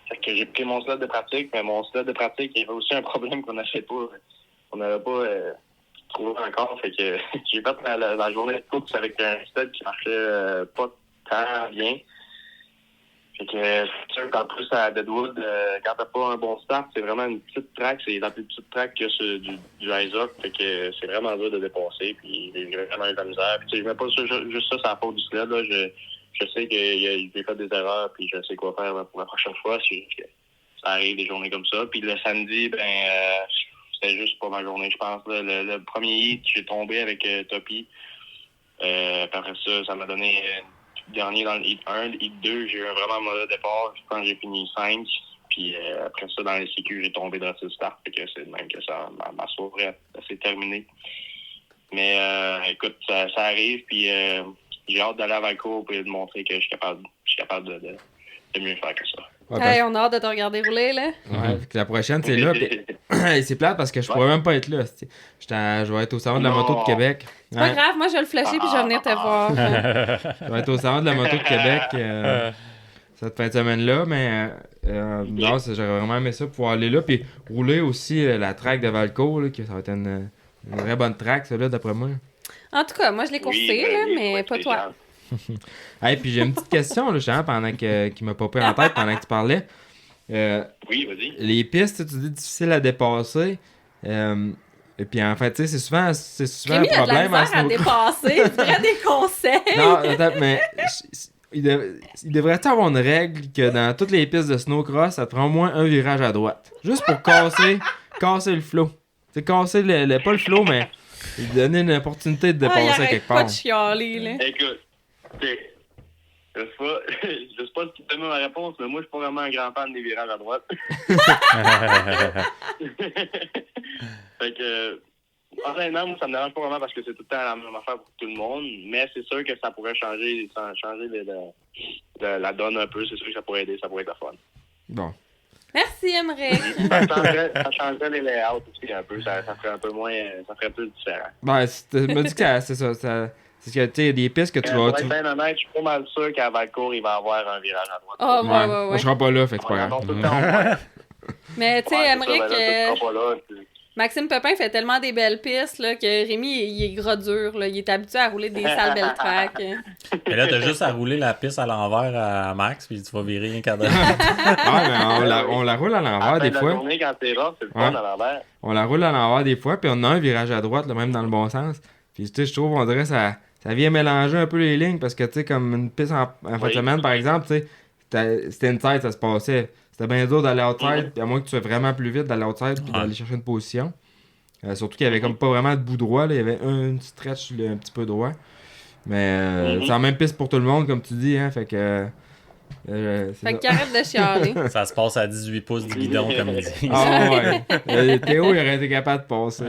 Fait que j'ai pris mon sled de pratique, mais mon sled de pratique, il y avait aussi un problème qu'on n'avait pas trouvé encore. Fait que j'ai fait la journée de course avec un sled qui marchait pas tant bien. Fait que c'est sûr qu'en plus à Deadwood, quand t'as pas un bon start, c'est vraiment une petite track, c'est la plus petite track que du Isaac. Fait que c'est vraiment dur de dépasser, puis j'ai vraiment eu de la misère. Puis je mets pas juste ça, c'est la faute du sled, là. Je sais que j'ai fait des erreurs, puis je sais quoi faire pour la prochaine fois. C'est juste que ça arrive des journées comme ça. Puis le samedi, c'était juste pas ma journée, je pense. Là. Le premier hit, j'ai tombé avec Topi. Puis après ça m'a donné dernier dans le hit 1. Le hit 2, j'ai eu un vraiment mauvais départ. Je pense que j'ai fini 5. Puis après ça, dans les CQ, j'ai tombé dans le start. Fait que c'est même que ça, ma soirée s'est terminée. Mais écoute, ça arrive, puis j'ai hâte d'aller à Valcourt et de montrer que je suis capable de mieux faire que ça. Ouais, Hey, on a hâte de te regarder rouler, là. ouais, fait que la prochaine, c'est là. Puis... c'est plate parce que je pourrais même pas être là. Je vais être au salon de la moto de Québec. C'est pas grave, moi je vais le flasher puis je vais venir te voir. Je vais être au salon de la moto de Québec cette fin de semaine-là, mais non, j'aurais vraiment aimé ça pouvoir aller là. Puis rouler aussi la track de Valcourt, là, que ça va être une vraie bonne track, ça là, d'après moi. En tout cas, moi je l'ai coursé, là, mais pas toi. Hey, puis j'ai une petite question, là, justement, qui m'a popé en tête pendant que tu parlais. Oui, vas-y. Les pistes, tu dis difficiles à dépasser. Et puis en fait, tu sais, c'est souvent Rémi un a de la problème misère à dépasser, il dirait des conseils. Non, attends, mais il devrait avoir une règle que dans toutes les pistes de snowcross, ça te prend au moins un virage à droite. Juste pour casser le flow. Tu sais, casser pas le flow, mais lui donner une opportunité de dépasser quelque part. Pas de chialer, là. Écoute, je sais pas si tu donnes ma réponse, mais moi, je suis pas vraiment un grand fan des virages à droite. Fait que, honnêtement, moi, ça me dérange pas vraiment parce que c'est tout le temps la même affaire pour tout le monde, mais c'est sûr que ça pourrait changer la donne un peu. C'est sûr que ça pourrait aider, ça pourrait être la fun. Bon. Merci, Émeric. Ça changerait les layouts aussi un peu. Ça ferait un peu moins. Ça ferait plus différent. Ben, tu me dis que c'est ça. C'est que, tu sais, des pistes que tu vas. Pour être bien honnête, je suis pas mal sûr qu'à Valcourt, il va avoir un virage à droite. Oh, ouais. Moi, je serai pas là, fait que c'est pas grave. Tout le temps, Mais tu sais, ouais, Émeric, tu seras pas là, Maxime Pepin fait tellement des belles pistes là, que Rémi, il est gros dur. Là. Il est habitué à rouler des sales belles tracks. Et là, t'as juste à rouler la piste à l'envers à Max, puis tu vas virer rien qu'à droite. Ouais, mais on la roule à l'envers des fois. La journée, quand c'est rough, c'est le fun à l'envers. On la roule à l'envers des fois, puis on a un virage à droite, là, même dans le bon sens. Puis tu sais, je trouve, on dirait ça vient mélanger un peu les lignes, parce que tu sais, comme une piste en fin de semaine, par exemple, tu sais, c'était inside, ça se passait. C'était bien dur d'aller outside, puis à moins que tu sois vraiment plus vite d'aller outside, puis d'aller chercher une position. Surtout qu'il y avait comme pas vraiment de bout droit, là. Il y avait un stretch un petit peu droit. Mais c'est la même piste pour tout le monde, comme tu dis, hein, fait que C'est Fait ça. qu'arrête de chialer. Ça se passe à 18 pouces du guidon, comme ils disent. Ah ouais. Théo, il aurait été capable de passer.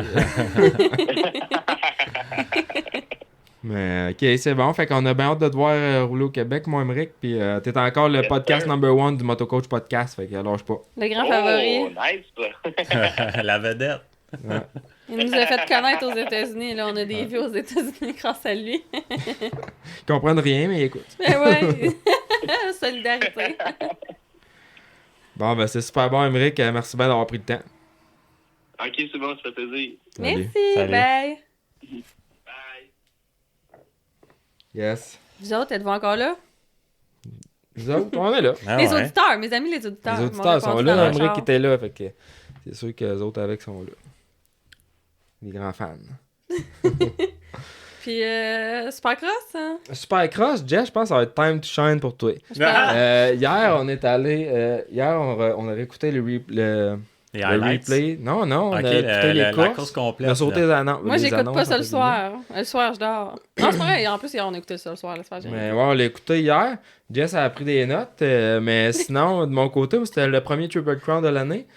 Mais ok, c'est bon. Fait qu'on a bien hâte de te voir rouler au Québec, moi, Émeric. Puis t'es encore le podcast number one du Motocoach Podcast. Fait que lâche pas. Le grand favori. Oh, nice, ça. La vedette. Ouais. Il nous a fait connaître aux États-Unis. Là, on a des vues aux États-Unis grâce à lui. Ils comprennent rien, mais écoute. Mais ouais. Solidarité. Bon, ben c'est super bon, Émeric. Merci bien d'avoir pris le temps. Ok, c'est bon, ça fait plaisir. Salut. Merci. Salut. Bye. Bye. Yes. Vous autres, êtes-vous encore là? Nous autres, on est là. Ah Les ouais. auditeurs, mes amis, les auditeurs. Les m'ont auditeurs sont répondu là. dans le Émeric char. était là. Fait que c'est sûr que les autres avec sont là. Les grands fans. Puis, Supercross, hein? Supercross, Jess, je pense que ça va être time to shine pour toi. Je parle. Hier, on est allé. Hier, on avait écouté Les le highlights. replay. Non, on Ok, a écouté les la courses. course On complète. a sauté là. les annonces. Moi, les j'écoute annonces, pas ça le entre guillemets. soir. Le soir, je dors. Non, c'est vrai. En plus, hier, on a écouté ça le soir. Laisse faire, j'ai Mais rien. ouais, on l'a écouté hier. Jess a pris des notes. Mais sinon, de mon côté, moi, c'était le premier Triple Crown de l'année.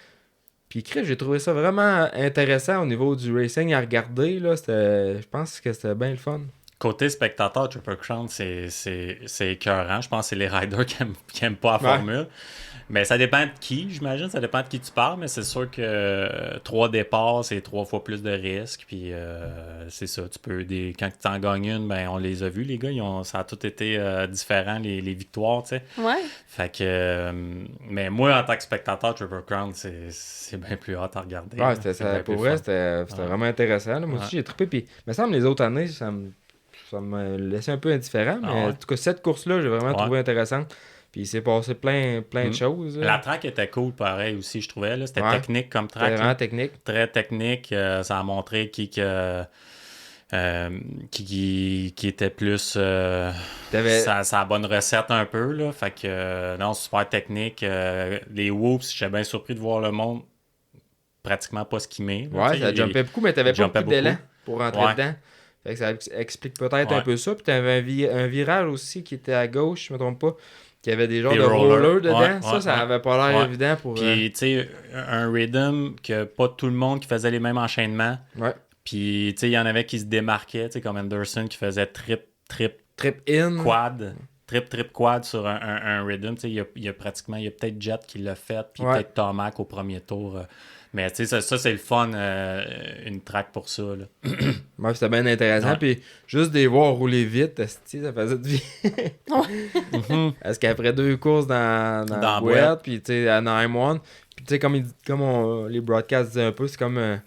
Puis, Chris, j'ai trouvé ça vraiment intéressant au niveau du racing à regarder. Là. Je pense que c'était bien le fun. Côté spectateur, Triple Crown, c'est écœurant. Je pense que c'est les riders qui aiment pas la Ouais. formule. Mais ça dépend de qui, j'imagine. Ça dépend de qui tu parles. Mais c'est sûr que 3 départs, c'est 3 fois plus de risques. Puis c'est ça. Quand tu en gagnes une, ben, on les a vus, les gars. Ça a tout été différent, les victoires, tu sais. Ouais. Fait que. Mais moi, en tant que spectateur, Triple Crown, c'est bien plus hot à regarder. Ouais, là. c'était C'est ça. bien Pour plus vrai, fun. c'était vraiment intéressant. Là. Moi aussi, j'ai trippé. Puis, il me semble les autres années, ça me laissait un peu indifférent. Mais Ah ouais. en tout cas, cette course-là, j'ai vraiment Ouais. trouvé intéressante. Puis, il s'est passé plein de Mm. choses. là. La track était cool, pareil aussi, je trouvais. Là. C'était Ouais. technique comme C'était track. vraiment là. technique. Très technique. Ça a montré qui était plus T'avais- sa bonne recette un peu. Là. Fait que non, super technique. Les whoops, j'étais bien surpris de voir le monde pratiquement pas skimmer. là. Ouais, Tu sais, ça jumpait beaucoup, mais t'avais pas jumpait beaucoup d'élan beaucoup. pour rentrer Ouais. dedans. Fait que ça explique peut-être un Ouais. peu ça. Puis t'avais un virage aussi qui était à gauche, je me trompe pas, qui avait des genres Des de rollers. rollers dedans. Ouais, ça, ouais, ça ouais. avait pas l'air Ouais. évident pour... Puis, tu sais, un rhythm que pas tout le monde qui faisait les mêmes enchaînements. Ouais. Puis, tu sais, il y en avait qui se démarquaient, tu sais, comme Anderson qui faisait trip, Trip in. quad. Trip, quad sur un rhythm. Tu sais, il y a peut-être Jet qui l'a fait, puis Ouais. peut-être Tomac au premier tour. Mais tu sais, ça c'est le fun, une track pour ça. Là. Ouais, c'était bien intéressant. Ouais. Puis juste de les voir rouler vite, esti, ça faisait du bien. Mhm. Parce qu'après 2 courses dans Dans la la boîte, boîte. puis tu sais, à 9-1, puis tu sais, les broadcasts disaient un peu, c'est comme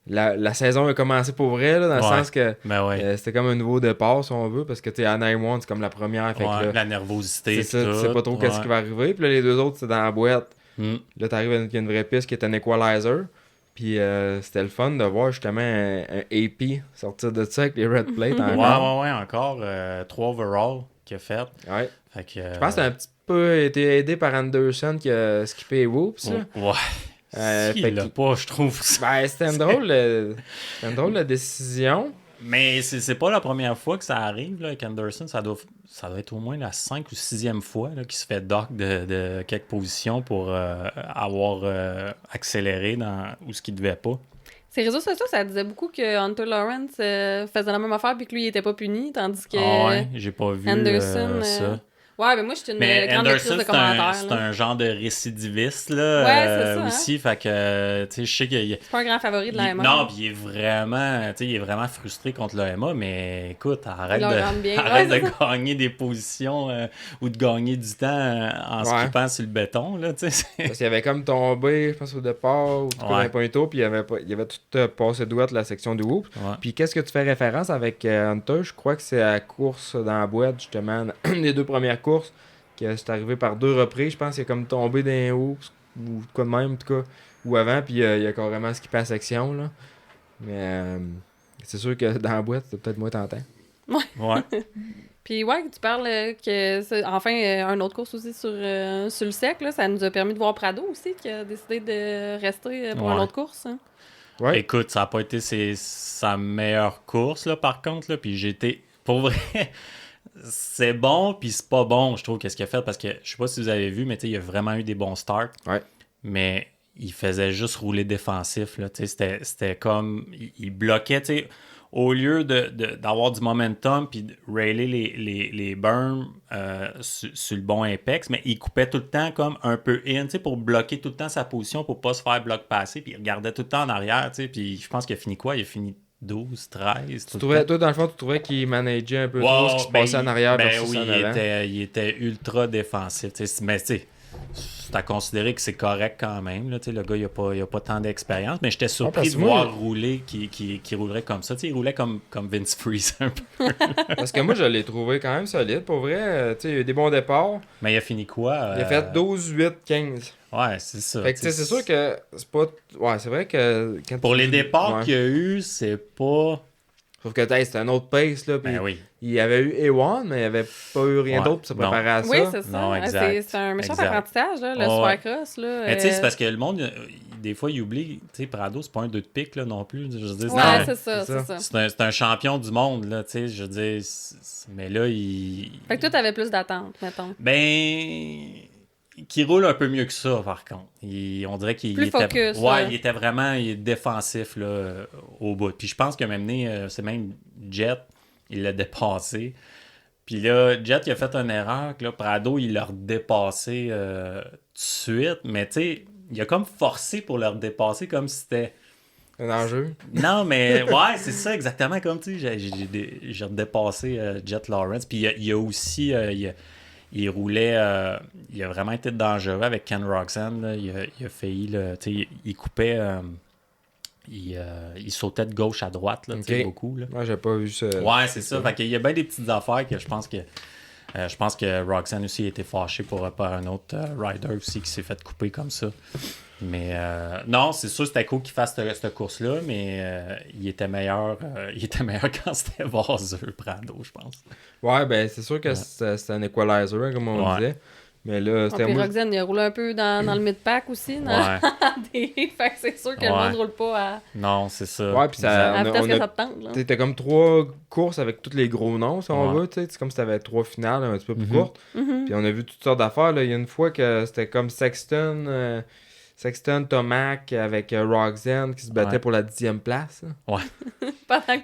la saison a commencé pour vrai, là, dans le Ouais. sens que Ben ouais. c'était comme un nouveau départ, si on veut, parce que tu sais, à 9-1, c'est comme la première. Fait que, Ouais, là, la nervosité. c'est ça, tu puis sais tout. pas trop qu'est-ce qui va arriver. Puis là, les 2 autres, c'est dans la boîte. Mm. Là, t'arrives avec une vraie piste qui est un equalizer. Puis c'était le fun de voir justement un AP sortir de ça avec les red plates encore. Ouais, encore. 3 overall qu'il a fait. Ouais. Fait que, Je pense que ça a un petit peu été aidé par Anderson qui a skippé les whoops. Là. Ouais. Fait Il l'a qu'il- pas, je trouve. Ben, c'était une drôle de décision. Mais c'est pas la première fois que ça arrive là, avec Anderson. Ça doit être au moins la 5e ou 6e fois là, qu'il se fait dock de quelques positions pour avoir accéléré dans où ce qu'il devait pas. Ces réseaux sociaux, ça disait beaucoup que Hunter Lawrence faisait la même affaire puis que lui, il était pas puni, tandis que Ah ouais, j'ai pas vu Anderson... ça. Ouais, mais moi, je suis une Mais grande Anderson, lectrice de commentaires. c'est là. un genre de récidiviste là, Ouais, c'est ça, aussi. Fait que, tu sais, je sais qu'il C'est pas un grand favori de la MA. non, puis il est vraiment frustré contre l'AMA, mais écoute, arrête Il leur rentre bien. arrête Ouais, de c'est gagner des positions ou de gagner du temps en Ouais. skippant sur le béton, là, tu sais. Parce qu'il avait comme tombé, je pense, au départ, ou tout cas, dans Ouais. les points tour, puis il avait tout passé droite la section du whoop. Ouais. Puis qu'est-ce que tu fais référence avec Hunter? Je crois que c'est à la course dans la boîte, justement, les 2 premières courses, que c'est arrivé par 2 reprises. Je pense qu'il est comme tombé dans les whoops, ou quoi de même, en tout cas, ou avant, puis il a carrément skippé la section, là. Mais c'est sûr que dans la boîte, c'est peut-être moins tentant. Ouais. Puis ouais, tu parles que c'est enfin une autre course aussi sur le sec, là, ça nous a permis de voir Prado aussi qui a décidé de rester pour une Ouais. autre course. Hein. Ouais. Écoute, ça n'a pas été sa meilleure course, là, par contre, là, puis j'ai été, pour vrai, c'est bon, puis c'est pas bon, je trouve, qu'est-ce qu'il a fait, parce que je sais pas si vous avez vu, mais il a vraiment eu des bons starts. Ouais. Mais il faisait juste rouler défensif, là, c'était comme, il bloquait, au lieu d'avoir du momentum puis de railer les burns sur le bon apex, mais il coupait tout le temps comme un peu in, pour bloquer tout le temps sa position pour pas se faire bloc passer, puis il regardait tout le temps en arrière, puis je pense qu'il a fini quoi? Il a fini 12, 13. Toi, dans le fond, tu trouvais qu'il manageait un peu trop ce qui se passait en arrière versus oui, en avant? il était ultra défensif. Mais tu sais, c'est à considérer que c'est correct quand même. Là, le gars, il a pas tant d'expérience. Mais j'étais surpris de voir rouler qui roulerait comme ça. Il roulait comme Vince Freeze un peu. Parce que moi, je l'ai trouvé quand même solide. Pour vrai, il a eu des bons départs. Mais il a fini quoi? Il a fait 12, 8, 15. Ouais, c'est ça. Fait que c'est sûr que c'est pas... Ouais, c'est vrai que... Quand pour les départs qu'il y a eu, c'est pas... Sauf que c'était un autre pace, là. Ben oui. Il y avait eu A1, mais il n'y avait pas eu rien d'autre pour se préparer à ça. Oui, c'est ça. Non, exact. C'est un méchant apprentissage, là, le Supercross. Là, Mais tu sais, c'est parce que le monde, des fois, il oublie. Tu sais, Prado, c'est pas un 2 de pique là, non plus. Je veux dire, c'est ça. C'est un champion du monde, là, tu sais. Je veux dire, mais là, il. Fait que toi, t'avais plus d'attente, mettons. Ben. Qui roule un peu mieux que ça, par contre. On dirait qu'il plus était... focus. Ouais, il était vraiment défensif là, au bout. Puis je pense que même c'est même Jet, il l'a dépassé. Puis là, Jet, il a fait une erreur. Que là, Prado, il l'a redépassé tout de suite. Mais tu sais, il a comme forcé pour le redépasser comme si c'était... Un enjeu. Non, mais ouais, c'est ça, exactement comme tu sais. J'ai redépassé Jet Lawrence. Puis il y a aussi... il roulait, il a vraiment été dangereux avec Ken Roxanne. Là. Il a failli, là, il coupait, il sautait de gauche à droite, là, beaucoup. Là. Moi, j'ai pas vu ça. Ouais, c'est ça. Fait qu'il y a bien des petites affaires que je pense que Roxanne aussi a été fâché par un autre rider aussi qui s'est fait couper comme ça. Mais non, c'est sûr c'était cool qu'il fasse cette course-là, mais il était meilleur quand c'était vaseux, Prado, je pense. Ouais, ben c'est sûr que c'est un equalizer, hein, comme on disait. Mais là, c'était puis Roxanne, il a roulé un peu dans le mid-pack aussi. Fait que c'est sûr que le monde roule pas à... Non, c'est ça. Ouais, puis ça... À la vitesse que ça te tente. T'as comme 3 courses avec tous les gros noms, si on veut. C'est comme si t'avais 3 finales un petit peu plus courtes. Puis on a vu toutes sortes d'affaires. Là. Il y a une fois que c'était comme Sexton, Tomac avec Roxanne qui se battait pour la 10e place. Ouais.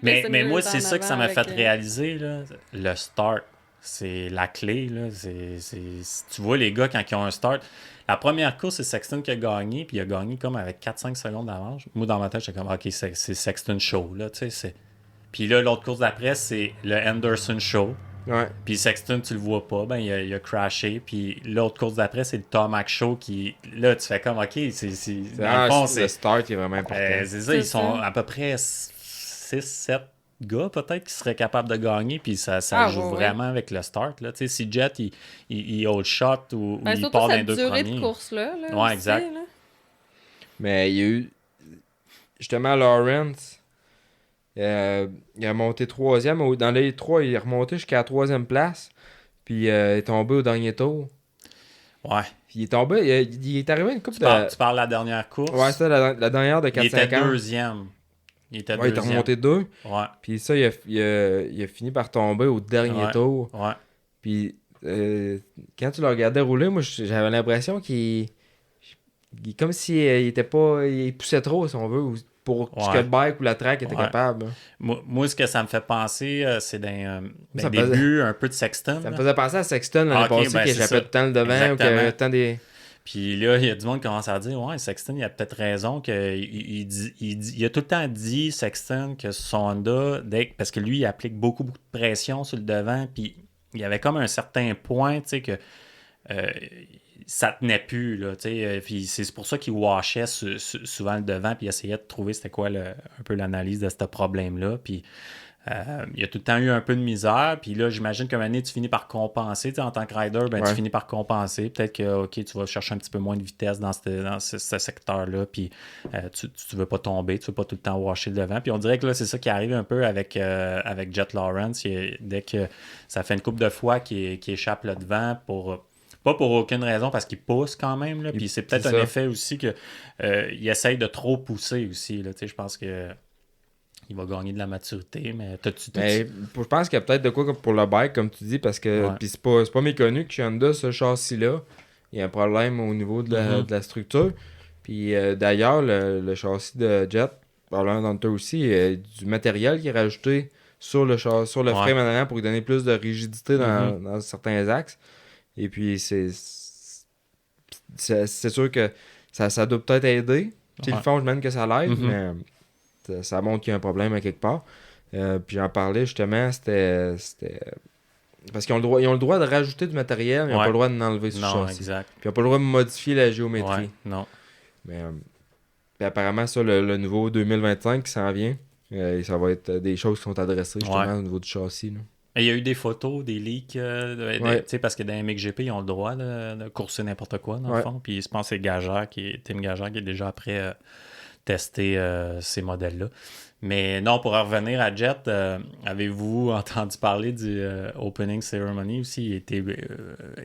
mais moi, c'est ça que ça m'a fait réaliser. Là. Le start, c'est la clé. Là. Tu vois, les gars, quand ils ont un start, la première course, c'est Sexton qui a gagné, puis il a gagné comme avec 4-5 secondes d'avance. Moi, dans ma tête, j'étais comme, OK, c'est Sexton Show. Là, puis là, l'autre course d'après, c'est le Anderson Show. Ouais. Puis Sexton, tu le vois pas, ben il a crashé. Puis l'autre course d'après, c'est le Tomac Show qui. Là, tu fais comme, OK, le start est vraiment important. C'est ça, ils sont à peu près 6-7 gars, peut-être, qui seraient capables de gagner. Puis ça joue vraiment avec le start. Là. Si Jet, il hold shot ou il part dans les deux premiers. Surtout cette durée de course-là. Là, ouais, aussi, exact. Là. Mais il y a eu. Justement, Lawrence. Il a monté 3e. Dans les 3, il est remonté jusqu'à la 3e place. Puis il est tombé au dernier tour. Ouais. Il est tombé. Il est arrivé une coupe de. Tu parles de la dernière course? Ouais, c'était la dernière de 4-5 ans. Il était deuxième. Il était remonté 2. Ouais. Puis ça, il a fini par tomber au dernier tour. Ouais. Puis quand tu le regardais rouler, moi, j'avais l'impression qu'il. Comme s'il était pas. Il poussait trop, si on veut. Pour ce que le bike ou la track était capable. Moi, ce que ça me fait penser, c'est d'un début un peu de Sexton. Ça me faisait penser à Sexton l'année passée qui échappait tout le temps le devant. Ou qu'il y avait tant des... Puis là, il y a du monde qui commence à dire, ouais, Sexton, il a peut-être raison. Il a tout le temps dit, Sexton, que son Honda, parce que lui, il applique beaucoup de pression sur le devant. Puis il y avait comme un certain point, tu sais, que ça tenait plus, là, tu sais. Puis c'est pour ça qu'il washait souvent le devant, puis il essayait de trouver c'était quoi un peu l'analyse de ce problème-là. Puis il y a tout le temps eu un peu de misère. Puis là, j'imagine qu'à un moment donné, tu finis par compenser. En tant que rider, tu finis par compenser. Peut-être que, OK, tu vas chercher un petit peu moins de vitesse dans ce secteur-là. Puis tu veux pas tomber. Tu veux pas tout le temps washer le devant. Puis on dirait que là, c'est ça qui arrive un peu avec Jet Lawrence. Dès que ça fait une couple de fois qu'il échappe le devant pas pour aucune raison, parce qu'il pousse quand même. Là. Puis c'est peut-être un effet aussi qu'il essaye de trop pousser aussi. Je pense que il va gagner de la maturité, mais t'as-tu... Mais je pense qu'il y a peut-être de quoi pour le bike, comme tu dis, parce que Ouais. puis c'est pas méconnu que chez Honda, ce châssis-là, il y a un problème au niveau de la structure. Puis d'ailleurs, le châssis de Jet, parlant d'Hunter aussi, il y a du matériel qui est rajouté sur le frame en arrière pour lui donner plus de rigidité dans certains axes. Et puis c'est sûr que ça doit peut-être aider. Puis le fond, je mène que ça l'aide, mais ça montre qu'il y a un problème à quelque part. Puis j'en parlais justement, c'était parce qu'ils ont le droit de rajouter du matériel, mais ils n'ont pas le droit d'enlever ce Non, châssis. exact. Puis ils n'ont pas le droit de modifier la géométrie. Ouais, non. Mais puis apparemment, ça, le nouveau 2025 qui s'en vient, ça va être des choses qui sont adressées justement au niveau du châssis. Là. Et il y a eu des photos, des leaks, tu sais, parce que dans MXGP, ils ont le droit de courser n'importe quoi, dans le fond. Puis je pense que c'est Tim Gagère qui est déjà après tester ces modèles-là. Mais non, pour en revenir à Jet, avez-vous entendu parler du opening ceremony aussi?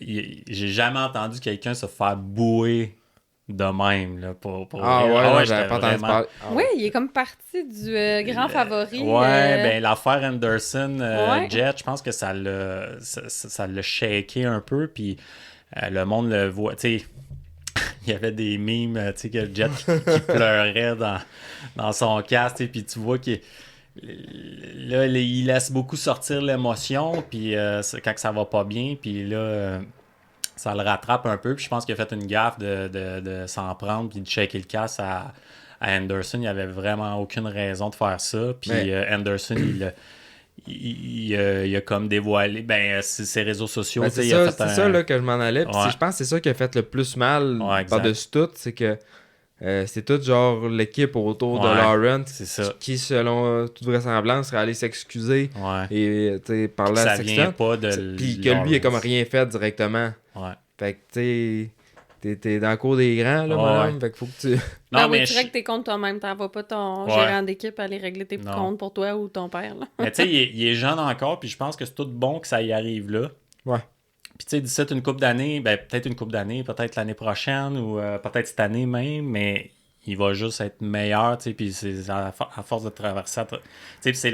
J'ai jamais entendu quelqu'un se faire bouer de même. Là, pour j'avais pas entendu parler. Oui, il est comme parti du grand favori. Ben l'affaire Anderson, Jet, je pense que ça l'a shaké un peu, puis le monde le voit, tu sais. Il y avait des mimes, tu sais, que Jet qui pleurait dans son casque, puis tu vois qu'il là, il laisse beaucoup sortir l'émotion, puis quand ça va pas bien, puis là, ça le rattrape un peu, puis je pense qu'il a fait une gaffe de s'en prendre, puis de shaker le casque à Anderson. Il n'y avait vraiment aucune raison de faire ça, puis Anderson, il a comme dévoilé ses réseaux sociaux. Ben, c'est ça là, que je m'en allais. Puis je pense que c'est ça qui a fait le plus mal par-dessus tout. C'est que c'est tout genre l'équipe autour de Lawrence qui, selon toute vraisemblance, serait allé s'excuser et parler à Sexton. Puis que lui, il a comme rien fait directement. Fait que tu sais... T'es dans le cours des grands, là, madame. Fait qu'il faut que tu... Non, mais tu règles tes comptes toi-même. T'envoies pas ton gérant d'équipe aller régler tes comptes pour toi ou ton père, là. Mais tu sais, il est jeune encore, puis je pense que c'est tout bon que ça y arrive là. Ouais. Puis tu sais, d'ici une couple d'années, peut-être une couple d'années, peut-être l'année prochaine, ou peut-être cette année même, mais il va juste être meilleur, tu sais, puis c'est à force de traverser... Tu sais, puis c'est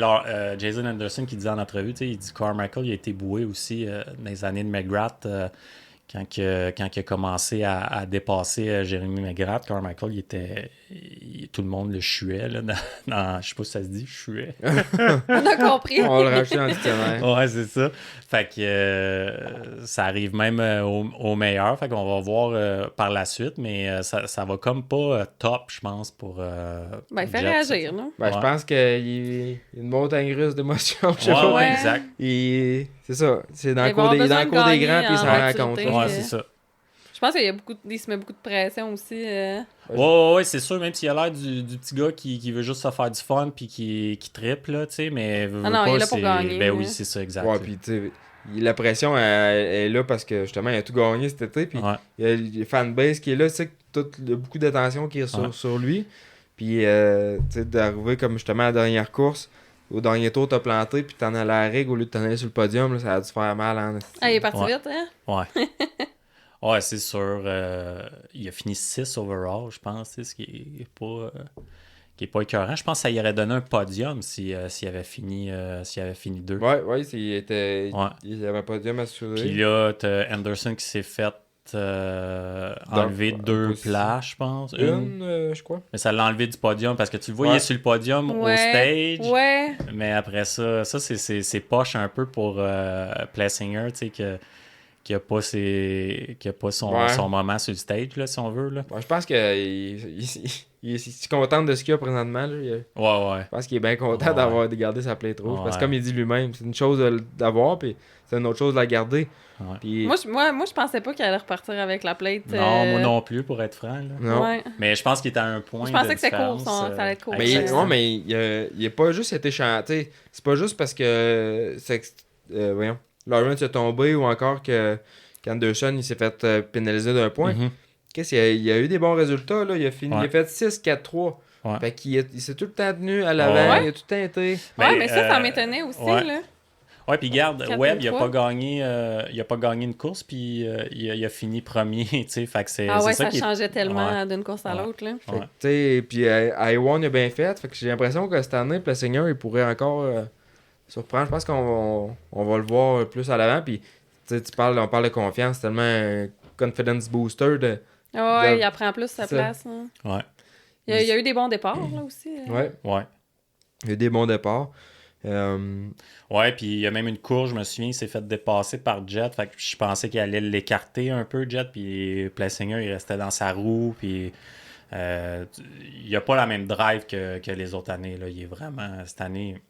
Jason Anderson qui disait en entrevue, tu sais, il dit Carmichael, il a été boué aussi dans les années de McGrath, quand il a commencé à dépasser Jérémy McGrath, Carmichael, tout le monde le chuait. Là, je sais pas si ça se dit, chuait. On a compris. On l'a rajouté dans le dictionnaire. Ouais, c'est ça. Fait que ça arrive même au meilleur. Fait qu'on va voir par la suite, mais ça va comme pas top, je pense, pour. Il fait réagir, non? Je pense qu'il y a une montagne russe d'émotions. Ouais, exact. C'est ça. C'est dans le cours des grands, puis il s'en rend compte. Ouais, c'est ça. Je pense qu'il se met beaucoup de pression aussi. Ouais, c'est sûr, même s'il a l'air du petit gars qui veut juste se faire du fun puis qui trippe, là, tu sais, mais il est là pour gagner. Ben oui, c'est ça, exact. Ouais, puis tu sais, la pression elle est là parce que justement, il a tout gagné cet été, puis il y a le fanbase qui est là, tu sais, il y a beaucoup d'attention qui est sur lui, puis tu sais, d'arriver comme justement à la dernière course, au dernier tour, t'as planté, puis t'en as la règle au lieu de t'en aller sur le podium, là, ça a dû faire mal. Hein, il est parti vite, hein? Ouais. Ouais, c'est sûr. Il a fini 6 overall, je pense, ce qui est pas écœurant. Je pense que ça y aurait donné un podium s'il avait fini 2. Ouais, il y avait un podium assuré. Puis là, t'as Anderson qui s'est fait enlever 2 places, je pense. Une, je crois. Mais ça l'a enlevé du podium parce que tu le vois, il est sur le podium au stage. Ouais. Mais après ça c'est poche un peu pour Plessinger, tu sais, qui a pas son moment sur le stage, là, si on veut. Là. Ouais, je pense qu'il est content de ce qu'il y a présentement. Là. Ouais. Je pense qu'il est bien content d'avoir gardé sa plate rouge. Parce que comme il dit lui-même, c'est une chose d'avoir, puis c'est une autre chose de la garder. Ouais. Puis... Moi, je pensais pas qu'il allait repartir avec la plate. Non, moi non plus, pour être franc. Là. Non. Ouais. Mais je pense qu'il était à un point. Je pensais que c'était court, ça allait être court. Mais il a pas juste été chanté. C'est pas juste parce que voyons, Lawrence est tombé ou encore qu'Anderson il s'est fait pénaliser d'un point. Qu'est-ce qu'il y a eu des bons résultats là, il a fait 6-4-3. Ouais. Fait qu'il s'est tout le temps tenu à l'avant, il a tout le temps été. Ouais, mais ça m'étonnait aussi là. Ouais, puis regarde, 4 Webb, ou il a 3. pas gagné une course, puis il a fini premier, tu sais, fait que c'est Ah ouais, ça ça qui est... changeait tellement Ouais. d'une course à Ouais. l'autre, là. Fait Ouais. que, tu sais, puis I1 a bien fait. Fait que j'ai l'impression que cette année, Plessinger, il pourrait encore surprendre. Je pense on va le voir plus à l'avant. Puis, tu sais, on parle de confiance, c'est tellement un confidence booster Ah ouais, de- il apprend plus sa ça. place. Hein. Ouais. Il y a eu des bons départs, là, aussi. Ouais, Ouais. il y a eu des bons départs. Euh, Ouais, puis il y a même une course, je me souviens, il s'est fait dépasser par Jet. Fait que je pensais qu'il allait l'écarter un peu, Jet. Puis Plessinger, il restait dans sa roue. Puis il a pas la même drive que les autres années. Là. Il est vraiment, cette année,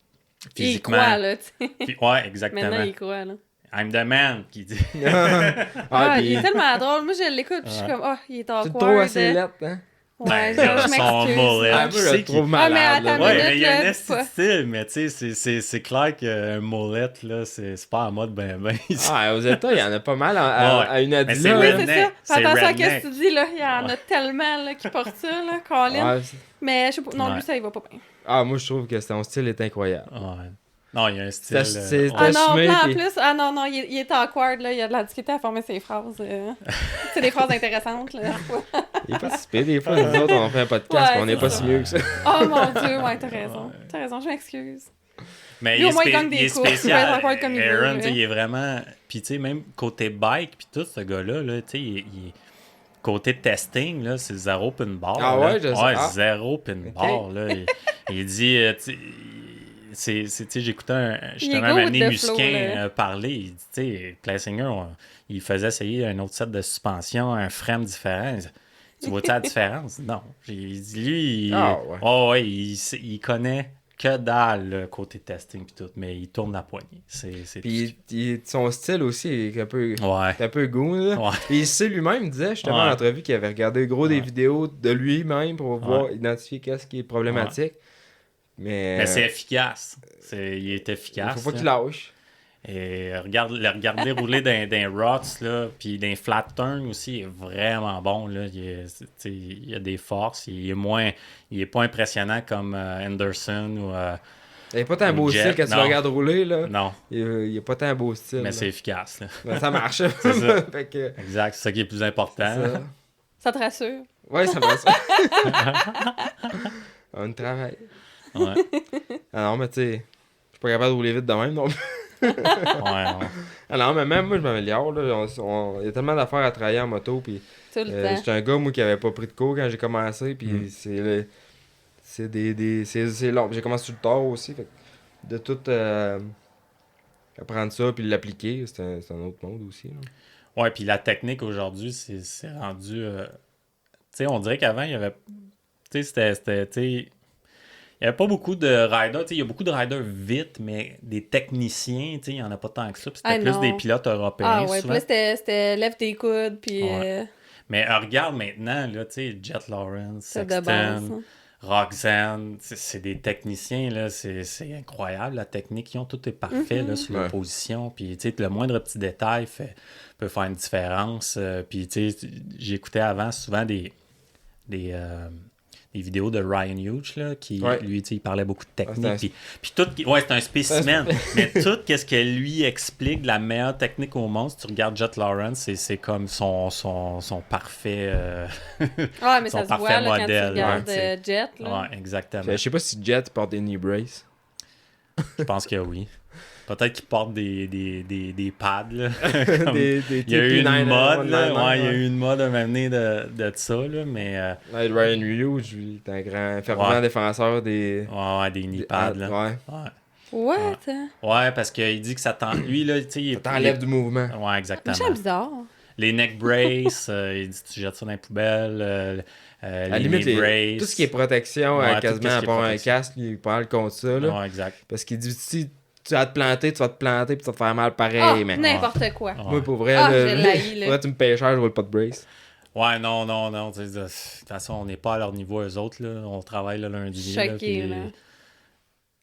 Puis il physiquement... croit, là, tu sais. Ouais, exactement. Maintenant, il croit, là. I'm the man, qui dit. Ah, puis il est tellement drôle. Moi, je l'écoute, puis je suis comme, oh, il est tu awkward. le trouves assez lettre, hein? Ouais, Ben, je son m'excuse. mullet. Ah, Qui moi, je c'est le trouve qui- malade. Ah, mais là. attends, Ouais, minute, mais il y a un là, esti de pas. style, mais tu sais, c'est clair qu'un mollet, là, c'est pas en mode ben. Ah, aux États, il y en a pas mal Ouais. à une Mais Adila. c'est Oui, là. c'est ça. redneck. Fais attention à ce redneck. que tu dis, là. Il y en a tellement, là, qui portent ça, là, Colin. Ouais, Mais, je sais pas, non, Ouais. lui, ça, il va pas bien. moi, je trouve que son style est incroyable. Ouais. Non, il y a un style. C'est- ouais. Ah non, assumé, puis en puis- plus, ah non, non, il est awkward, là. Il a de la difficulté à former ses phrases. C'est des phrases intéressantes, là. Il est pas si pire. Des fois, nous autres, on fait un podcast, Ouais, on n'est c'est pas ça. si mieux que ça. Oh mon Dieu, ouais, t'as raison. T'as raison, je m'excuse. Mais Lui, il au est, moins, il gagne des il est courses, il spécial. peut être encore comme il veut, Aaron, tu sais, là. il est vraiment. Puis, tu sais, même côté bike, puis tout, ce gars-là, là, tu sais, côté testing, là, c'est zéro pinball. Ah là. ouais, je sais. Ouais, Ah. zéro pinball, là. Il dit. Tu sais, j'écoutais justement go un with année the Musquin flow, là. parler. Il dit, tu sais, Plessinger, il faisait essayer un autre set de suspension, un frame différent. Il dit, tu vois-tu la différence? Non. Il dit, lui, ouais. il connaît que dalle le côté testing puis tout, mais il tourne la poignée. C'est Puis son style aussi est un peu, Ouais. est un peu goût, là. Ouais. Puis il sait lui-même, il disait justement Ouais. en entrevue qu'il avait regardé gros des Ouais. vidéos de lui-même pour voir, Ouais. identifier qu'est-ce qui est problématique. Mais c'est efficace. Il est efficace. faut pas qu'il là. lâche. Et le regarder rouler dans rots, là, puis dans flat turn aussi, il est vraiment bon. Là. Il a des forces. Il est pas impressionnant comme Anderson ou... Il n'y a pas tant un beau Jet, style quand tu non. le regardes rouler, là. non, Il n'y a pas tant un beau style. mais là. c'est efficace. Là. Mais ça marche. C'est ça. Fait que, Exact, c'est ça qui est le plus important. ça. Ça te rassure? Ouais, ça marche. On travaille. Ouais. Ah non, mais tu sais, je suis pas capable de rouler vite de même, donc. Ouais. Ah non, mais même moi, je m'améliore, là. Il y a tellement d'affaires à travailler en moto, puis Tout le temps. j'étais un gars, moi, qui avait pas pris de cours quand j'ai commencé, puis c'est long. J'ai commencé sur le tard aussi, fait que de tout apprendre ça, puis l'appliquer, c'est un autre monde aussi, là. Ouais, puis la technique aujourd'hui, c'est rendu. Tu sais, on dirait qu'avant, il y avait. Tu sais, c'était. Tu sais, il n'y avait pas beaucoup de riders. Tu sais, il y a beaucoup de riders vite, mais des techniciens, tu sais, il n'y en a pas tant que ça. Puis c'était Ah, plus non. des pilotes européens. Ah ouais, puis souvent. là, c'était lève tes coudes, puis Ouais. Mais regarde maintenant, là, tu sais, Jet Lawrence, c'est de base. Sexton, hein. Roxanne, c'est des techniciens, là, c'est incroyable la technique qu'ils ont, tout est parfait là, sur Ouais. la position, puis tu sais, le moindre petit détail peut faire une différence, puis tu sais, j'écoutais avant souvent des vidéos de Ryan Hughes, là, qui, Ouais. lui, tu sais, il parlait beaucoup de c'est technique, un- puis tout, ouais, c'est un spécimen, mais tout, qu'est-ce que lui explique de la meilleure technique au monde, si tu regardes Jet Lawrence, c'est comme son parfait... Ah, mais son ça se parfait voit là, quand tu modèle, regardes ouais, Jet. Là. ouais, exactement. Je sais pas si Jet porte des knee braces. Je pense que oui. Peut-être qu'il porte des pads, là. Comme- des il y a eu une TP9, mode, là. 199, Ouais, il y a eu une mode à m'amener de ça, là. Mais, Ouais, Ryan Hughes, lui, est un grand fervent Ouais. défenseur des... ouais, des knee pads, là. Ouais. Ouais. What? Ouais, parce qu'il dit que ça t'en... Lui, là, tu sais, il Ça t'enlève du mouvement. Ouais, Mais exactement. c'est bizarre. Les neck braces, il dit tu jettes ça dans les poubelles. À la Les limite, knee braces. tout ce qui est protection, Ouais, tout quasiment ce à qui est part un protection. casque, il parle contre ça. Là. Ouais, exact. Parce qu'il dit si tu vas te planter, tu vas te planter puis tu vas te faire mal pareil. Ah, mais n'importe quoi. Ouais. moi, pour vrai, Ah, là, je l'haïs, là. faudrait que tu me payes cher, je roule pas de brace. Ouais, non. Tu sais, de toute façon, on n'est pas à leur niveau, eux autres. Là. On travaille le lundi. Choqué, là.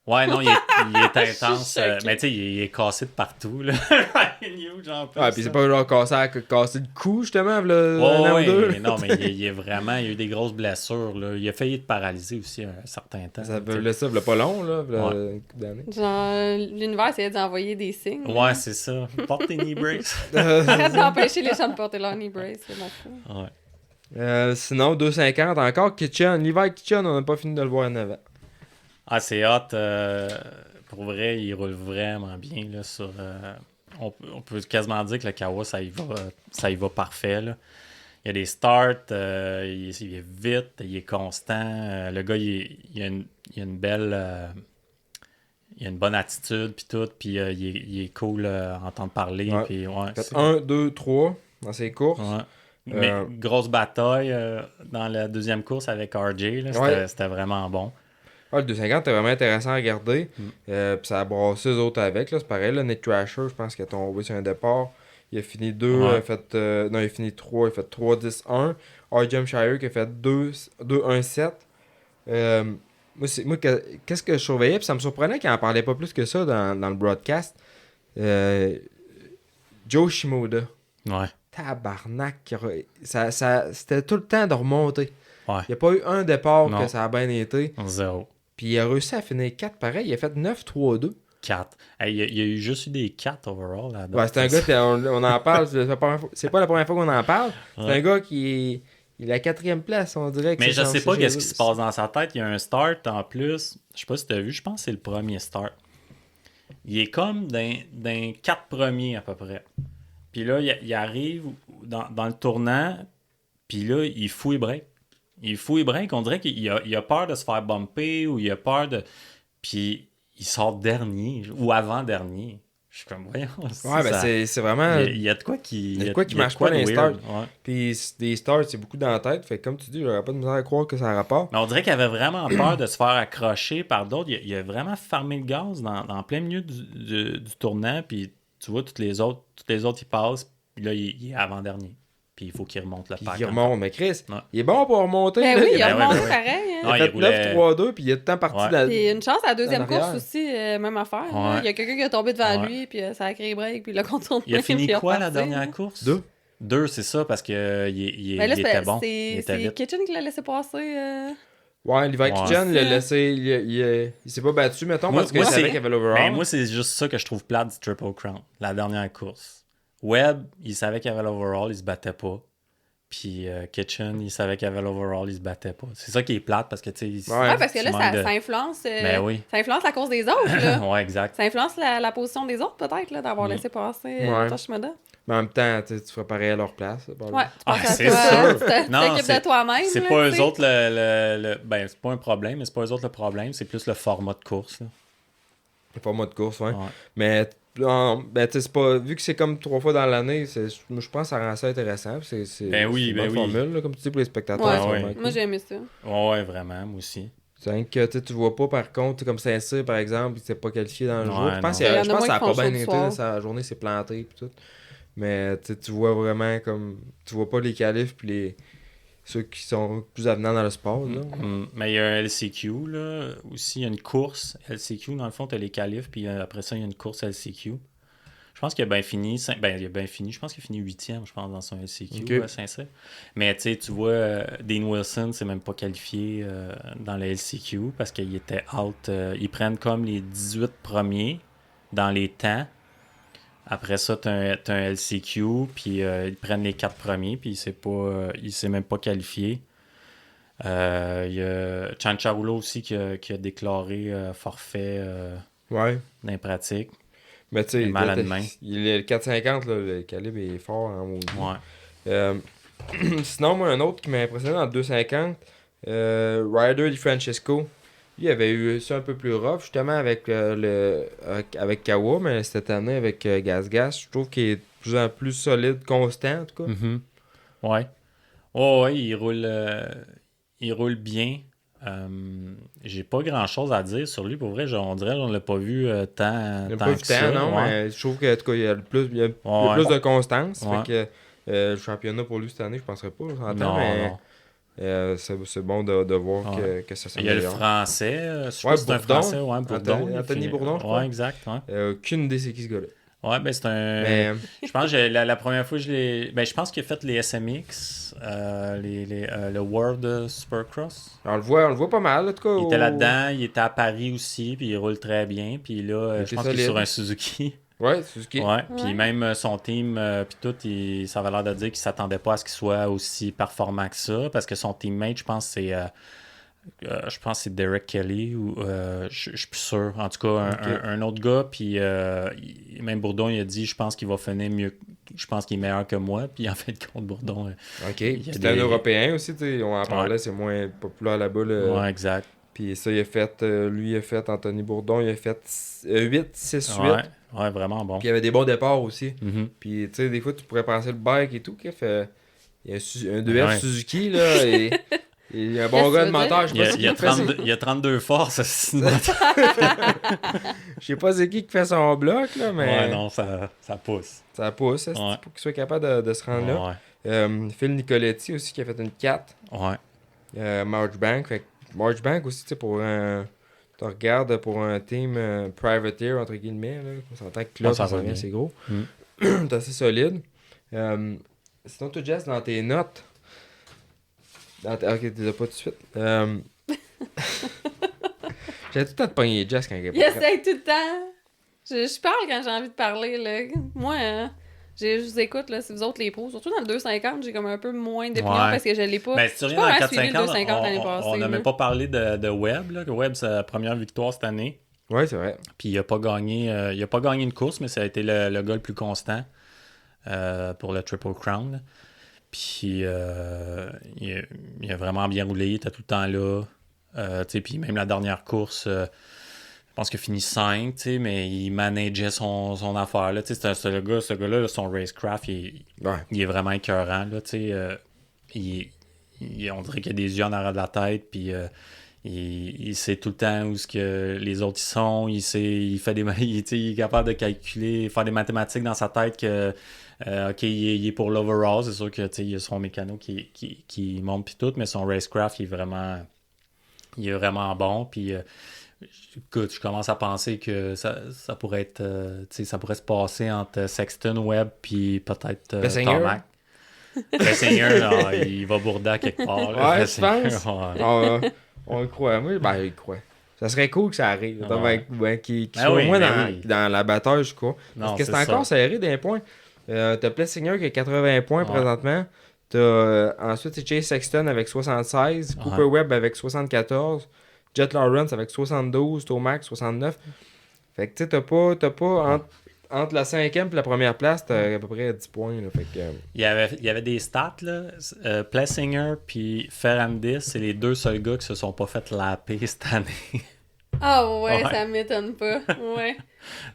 Ouais, non, il est intense. Je suis choquée. Mais tu sais, il est cassé de partout, là. Ryan Hughes, en plus. Ouais, puis c'est pas genre casser le cou, justement, là, Oh, un an ou ouais, deux. là. non, mais il est vraiment... Il a eu des grosses blessures, là. Il a failli être paralysé aussi un certain temps. Ça tu sais. veut ça, pas long, là, Ouais. une couple d'années. Genre, l'univers essayait d'envoyer des signes. Ouais, c'est ça. Porte tes knee braces. Arrête d'empêcher les gens de porter leur knee brace, c'est mon fou. Ouais. Sinon, 2,50 encore. Kitchen. L'hiver Kitchen, on n'a pas fini de le voir en avant. Ah, c'est hot. Pour vrai, il roule vraiment bien, là, sur... on peut quasiment dire que le Kawa, ça y va parfait, là. Il y a des starts, il est vite, il est constant. Le gars, il a une belle... il a une bonne attitude, puis tout, puis il est cool à entendre parler. Ouais. Puis, ouais, Fait 1, 2, 3 dans ses courses. Ouais. Mais grosse bataille dans la deuxième course avec RJ, là, c'était vraiment bon. Ouais, le 250 était vraiment intéressant à regarder. Puis ça a brassé eux autres avec. Là. C'est pareil, là, Nick Thrasher, je pense qu'il est tombé sur un départ. Il a fini 2, Ouais. il a fini 3, il a fait 3, 10, 1. R.J. Shire qui a fait 2, 1, 7. Moi, qu'est-ce que je surveillais, puis ça me surprenait qu'il n'en parlait pas plus que ça dans le broadcast. Joe Shimoda. Ouais. Tabarnak. C'était tout le temps de remonter. Ouais. Il n'y a pas eu un départ Non. que ça a bien été. 0. Puis il a réussi à finir 4 pareil. Il a fait 9, 3, 2. 4. Hey, il y a eu juste eu des 4 overall là. Ouais, c'est un gars, on en parle. C'est pas la première fois qu'on en parle. C'est Ouais. un gars qui est. Il est à la 4e place, on dirait. Que Mais c'est je sais censé pas chez qu'est-ce eux. qui se passe dans sa tête. Il y a un start en plus. Je sais pas si tu as vu. Je pense que c'est le premier start. Il est comme d'un 4 premiers à peu près. Puis là, il arrive dans le tournant. Puis là, il fouille break. Il fouille break. On dirait qu'il a peur de se faire bumper ou il a peur de. Puis il sort dernier ou avant-dernier. Je suis comme, voyons. Ouais, ben c'est vraiment. Il y a de quoi qui. Il y a de quoi qui marche de quoi pas dans de les weird. starts. Ouais. Puis des starts, c'est beaucoup dans la tête. Fait que comme tu dis, j'aurais pas de misère à croire que ça a rapport. Mais on dirait qu'il avait vraiment peur de se faire accrocher par d'autres. Il a vraiment fermé le gaz dans plein milieu du tournant. Puis tu vois, toutes les autres, ils passent. Puis là, il est avant-dernier. Puis il faut qu'il remonte le Puis pack. il remonte. Mais Chris, Ouais. il est bon pour remonter. Ben là. oui, il a Ben ouais, remonté ben ouais. pareil. Hein. Il a Ouais, fait il roulait- 9-3-2, puis il est tout le temps parti Ouais. de la. Puis une chance à la deuxième en arrière. course aussi, même affaire. là. Ouais. Il y a quelqu'un qui est tombé devant Ouais. lui, puis ça a créé break, puis il a contourné. Il a fini puis quoi la reparti, dernière là. course? 2. 2, c'est ça, parce qu'il il Ben là, était bon. Il c'est était vite. Kitchen qui l'a laissé passer. Ouais, Levi Ouais. Kitchen, il a laissé. Il s'est pas battu, mettons, Moi- parce qu'il moi, savait c'est- qu'il y avait l'overall. Ben, moi, c'est juste ça que je trouve plate du Triple Crown, la dernière course. Webb, il savait qu'il y avait l'overall, il se battait pas. Puis Kitchen, il savait qu'il y avait l'overall, il se battait pas. C'est ça qui est plate parce que, tu sais, Ouais. Ouais, parce que là, tu manques de- ça influence. Ben oui. Ça influence la course des autres, là. ouais, exact. Ça influence la position des autres, peut-être, là, d'avoir laissé passer Ouais. Toshimada. Mais en même temps, tu ferais pareil à leur place. Ouais, tu Ah, penses à c'est toi, sûr. hein, tu Non, t'occupes de toi-même. C'est là, pas tu eux sais. autres ben, c'est pas un problème, mais c'est pas eux autres le problème, c'est plus le format de course. Là. C'est pas moi de course, ouais. Ouais. Mais ben, tu sais, c'est pas. Vu que c'est comme 3 fois dans l'année, moi, je pense que ça rend ça intéressant. C'est Ben oui, c'est une ben bonne oui. formule, là, comme tu dis, pour les spectateurs. Ouais. c'est Ouais. vraiment cool. Moi, j'ai aimé ça. Ouais, vraiment, moi aussi. C'est rien que tu vois pas, par contre, comme Saint-Cyr, par exemple, il s'est pas qualifié dans le Ouais, jour. Je pense, non. qu'il y a- Il y en je a pense que ça a moins pas qui bien font été, chaud le là, soir. sa journée s'est plantée et tout. Mais tu vois vraiment comme. Tu vois pas les qualifs puis ceux qui sont plus avenants dans le sport. Là. Mais il y a un LCQ, là, aussi, il y a une course LCQ, dans le fond, tu as les qualifs, puis après ça, il y a une course LCQ. Je pense qu'il a bien fini, je pense qu'il a fini 8e, je pense, dans son LCQ, Ok. Saint-Cyr. Mais tu vois, Dean Wilson s'est même pas qualifié dans le LCQ parce qu'il était out. Ils prennent comme les 18 premiers dans les temps. Après ça, tu as un LCQ, puis ils prennent les 4 premiers, puis il s'est même pas qualifié. Il y a Chancharoula aussi qui a déclaré forfait Ouais. dans les pratiques. Mais tu sais, Il est mal à la main. le 450, là, le calibre est fort en maudit. Ouais. Sinon, moi, un autre qui m'a impressionné dans le 250, Ryder Di Francesco. Il avait eu ça un peu plus rough, justement, avec avec Kawa, mais cette année, avec Gas Gas, je trouve qu'il est de plus en plus solide, constant, en tout cas. Mhm. Ouais. Oh, ouais, il roule bien. J'ai pas grand chose à dire sur lui. Pour vrai, on dirait qu'on l'a pas vu tant, Il n'a tant pas vu que tant, ça. non, Ouais. mais je trouve qu'il y a il y a Ouais. plus de constance. Ouais. Fait que le championnat pour lui cette année, je penserais pas, j'entends, Non, mais non. C'est bon de voir que ça Il y a le s'améliore. français. Je sais Ouais, pas si c'est un Bourdon. français. Ouais, Bourdon. Anthony Bourdon, je crois. Ouais, exact. Ouais, Aucune idée c'est qui ce gars-là. ouais ben c'est un. Mais Je pense que la première fois que je l'ai. Ben, je pense qu'il a fait les SMX, le World Supercross. on le voit pas mal, en tout cas. Il était là-dedans, il était à Paris aussi, puis il roule très bien. Puis là, Il je était pense qu'il est solide. sur un Suzuki. Ouais, Suzuki. Ouais, puis Ouais. même son team, puis tout, ça avait l'air de dire qu'il s'attendait pas à ce qu'il soit aussi performant que ça, parce que son teammate, je pense, c'est Derek Kelly, ou je suis plus sûr. En tout cas, un autre gars, puis même Bourdon, il a dit, je pense qu'il va finir mieux, je pense qu'il est meilleur que moi, puis en fait, contre Bourdon. Ok. il y a C'est des- un Européen aussi, tu sais. On en parlait, c'est moins populaire là-bas. Là. Ouais, exact. Puis ça, lui, il a fait Anthony Bourdon, il a fait 8, 6, 8. Ouais, vraiment bon. Puis il y avait des bons départs aussi. Mhm. Puis tu sais, des fois, tu pourrais penser le bike et tout, qu'il fait. Il y a un 2F Ouais. Suzuki, là, et il y a un bon Qu'est-ce gars que de tu veux moteur. Je sais pas c'est qui qui fait ça. Il y a 32 forces, sinon. Je sais pas c'est qui fait son bloc, là, mais Ouais, non, ça pousse. ça pousse, ça, Ouais. pour qu'il soit capable de se rendre là. Ouais, Phil Nicoletti aussi, qui a fait une 4. ouais. Marchbank. Fait que Marchbank aussi, tu sais, tu regardes pour un team privateer, entre guillemets, là. On s'entend que là, ça ça va revient, bien. c'est gros. Mm. C'est assez solide. Sinon, toi, Jess, dans tes notes. Ok, tu les as pas tout de suite. J'ai tout le temps de pogner Jess quand elle Il essaie tout le temps. Je parle quand j'ai envie de parler, là. Moi, je vous écoute, là, si vous autres les pros. Surtout dans le 250, j'ai comme un peu moins d'opinion Ouais. parce que je l'ai pas. Ben, si tu J'ai reviens pas dans le vraiment suivi le 250 l'année 450, passée. on n'a là. même pas parlé de Webb. Là. Webb, c'est la première victoire cette année. Ouais, c'est vrai. Puis il a pas gagné une course, mais ça a été le gars le plus constant pour le Triple Crown. Là. Puis il a vraiment bien roulé, il était tout le temps là. Puis même la dernière course, je pense qu'il a fini 5, mais il manageait son affaire. Là, ce gars-là, là, son racecraft, il est vraiment écœurant. Là, on dirait qu'il a des yeux en arrière de la tête, puis il sait tout le temps où les autres ils sont. Il est capable de calculer, faire des mathématiques dans sa tête que OK, il est pour l'overall. C'est sûr que il a son mécano qui monte puis tout, mais son racecraft, il est vraiment bon. Puis écoute, je commence à penser que ça pourrait être ça pourrait se passer entre Sexton, Webb puis peut-être Plessinger. Tomac. Plessinger, là, il va bourder à quelque part. Là, Ouais, Plessinger, je pense. ouais. On le croit. Moi, ben, il croit. Ça serait cool que ça arrive. Ouais. Qu'il Ben soit oui, au moins ben oui. dans la bataille, je crois. Parce Non, que c'est c'est encore ça. serré d'un point. T'as Plessinger qui a 80 points Ouais. présentement. T'as ensuite c'est Chase Sexton avec 76, Cooper Ouais. Webb avec 74, Jet Lawrence avec 72, Tomac 69. Fait que tu sais, t'as pas entre la 5e et la première place, t'as à peu près 10 points. Là, fait que, Il y avait des stats, là. Plessinger puis Ferrandis, c'est les deux seuls gars qui se sont pas fait laper cette année. Ah ouais, Ouais. ça m'étonne pas. Ouais.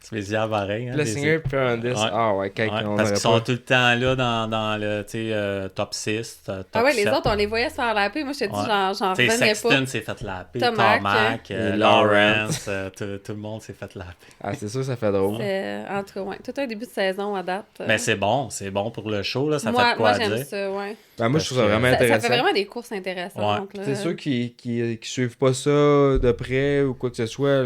Spécial pareil. Hein, Plessinger et Ferrandis. Ouais. Ah ouais, quand Ouais, on parce aurait qu'ils sont pas. tout le temps là dans le top 6, top Ah ouais, les 7. autres, on les voyait se faire laper. Moi, je te dis, Ouais. j'en T'sais, revenais Sexton pas. s'est fait laper, Tomac, Tomac, et Lawrence, tout le monde s'est fait laper. Ah, c'est sûr, ça fait drôle. En tout cas, ouais. Tout un début de saison à date. Mais c'est bon pour le show, là, ça moi, fait de quoi moi à j'aime dire. ça, ouais. Ben, moi, je trouve ça vraiment Ça intéressant. fait vraiment des courses intéressantes. là. C'est ceux qui suivent pas ça de près ou quoi que ce soit,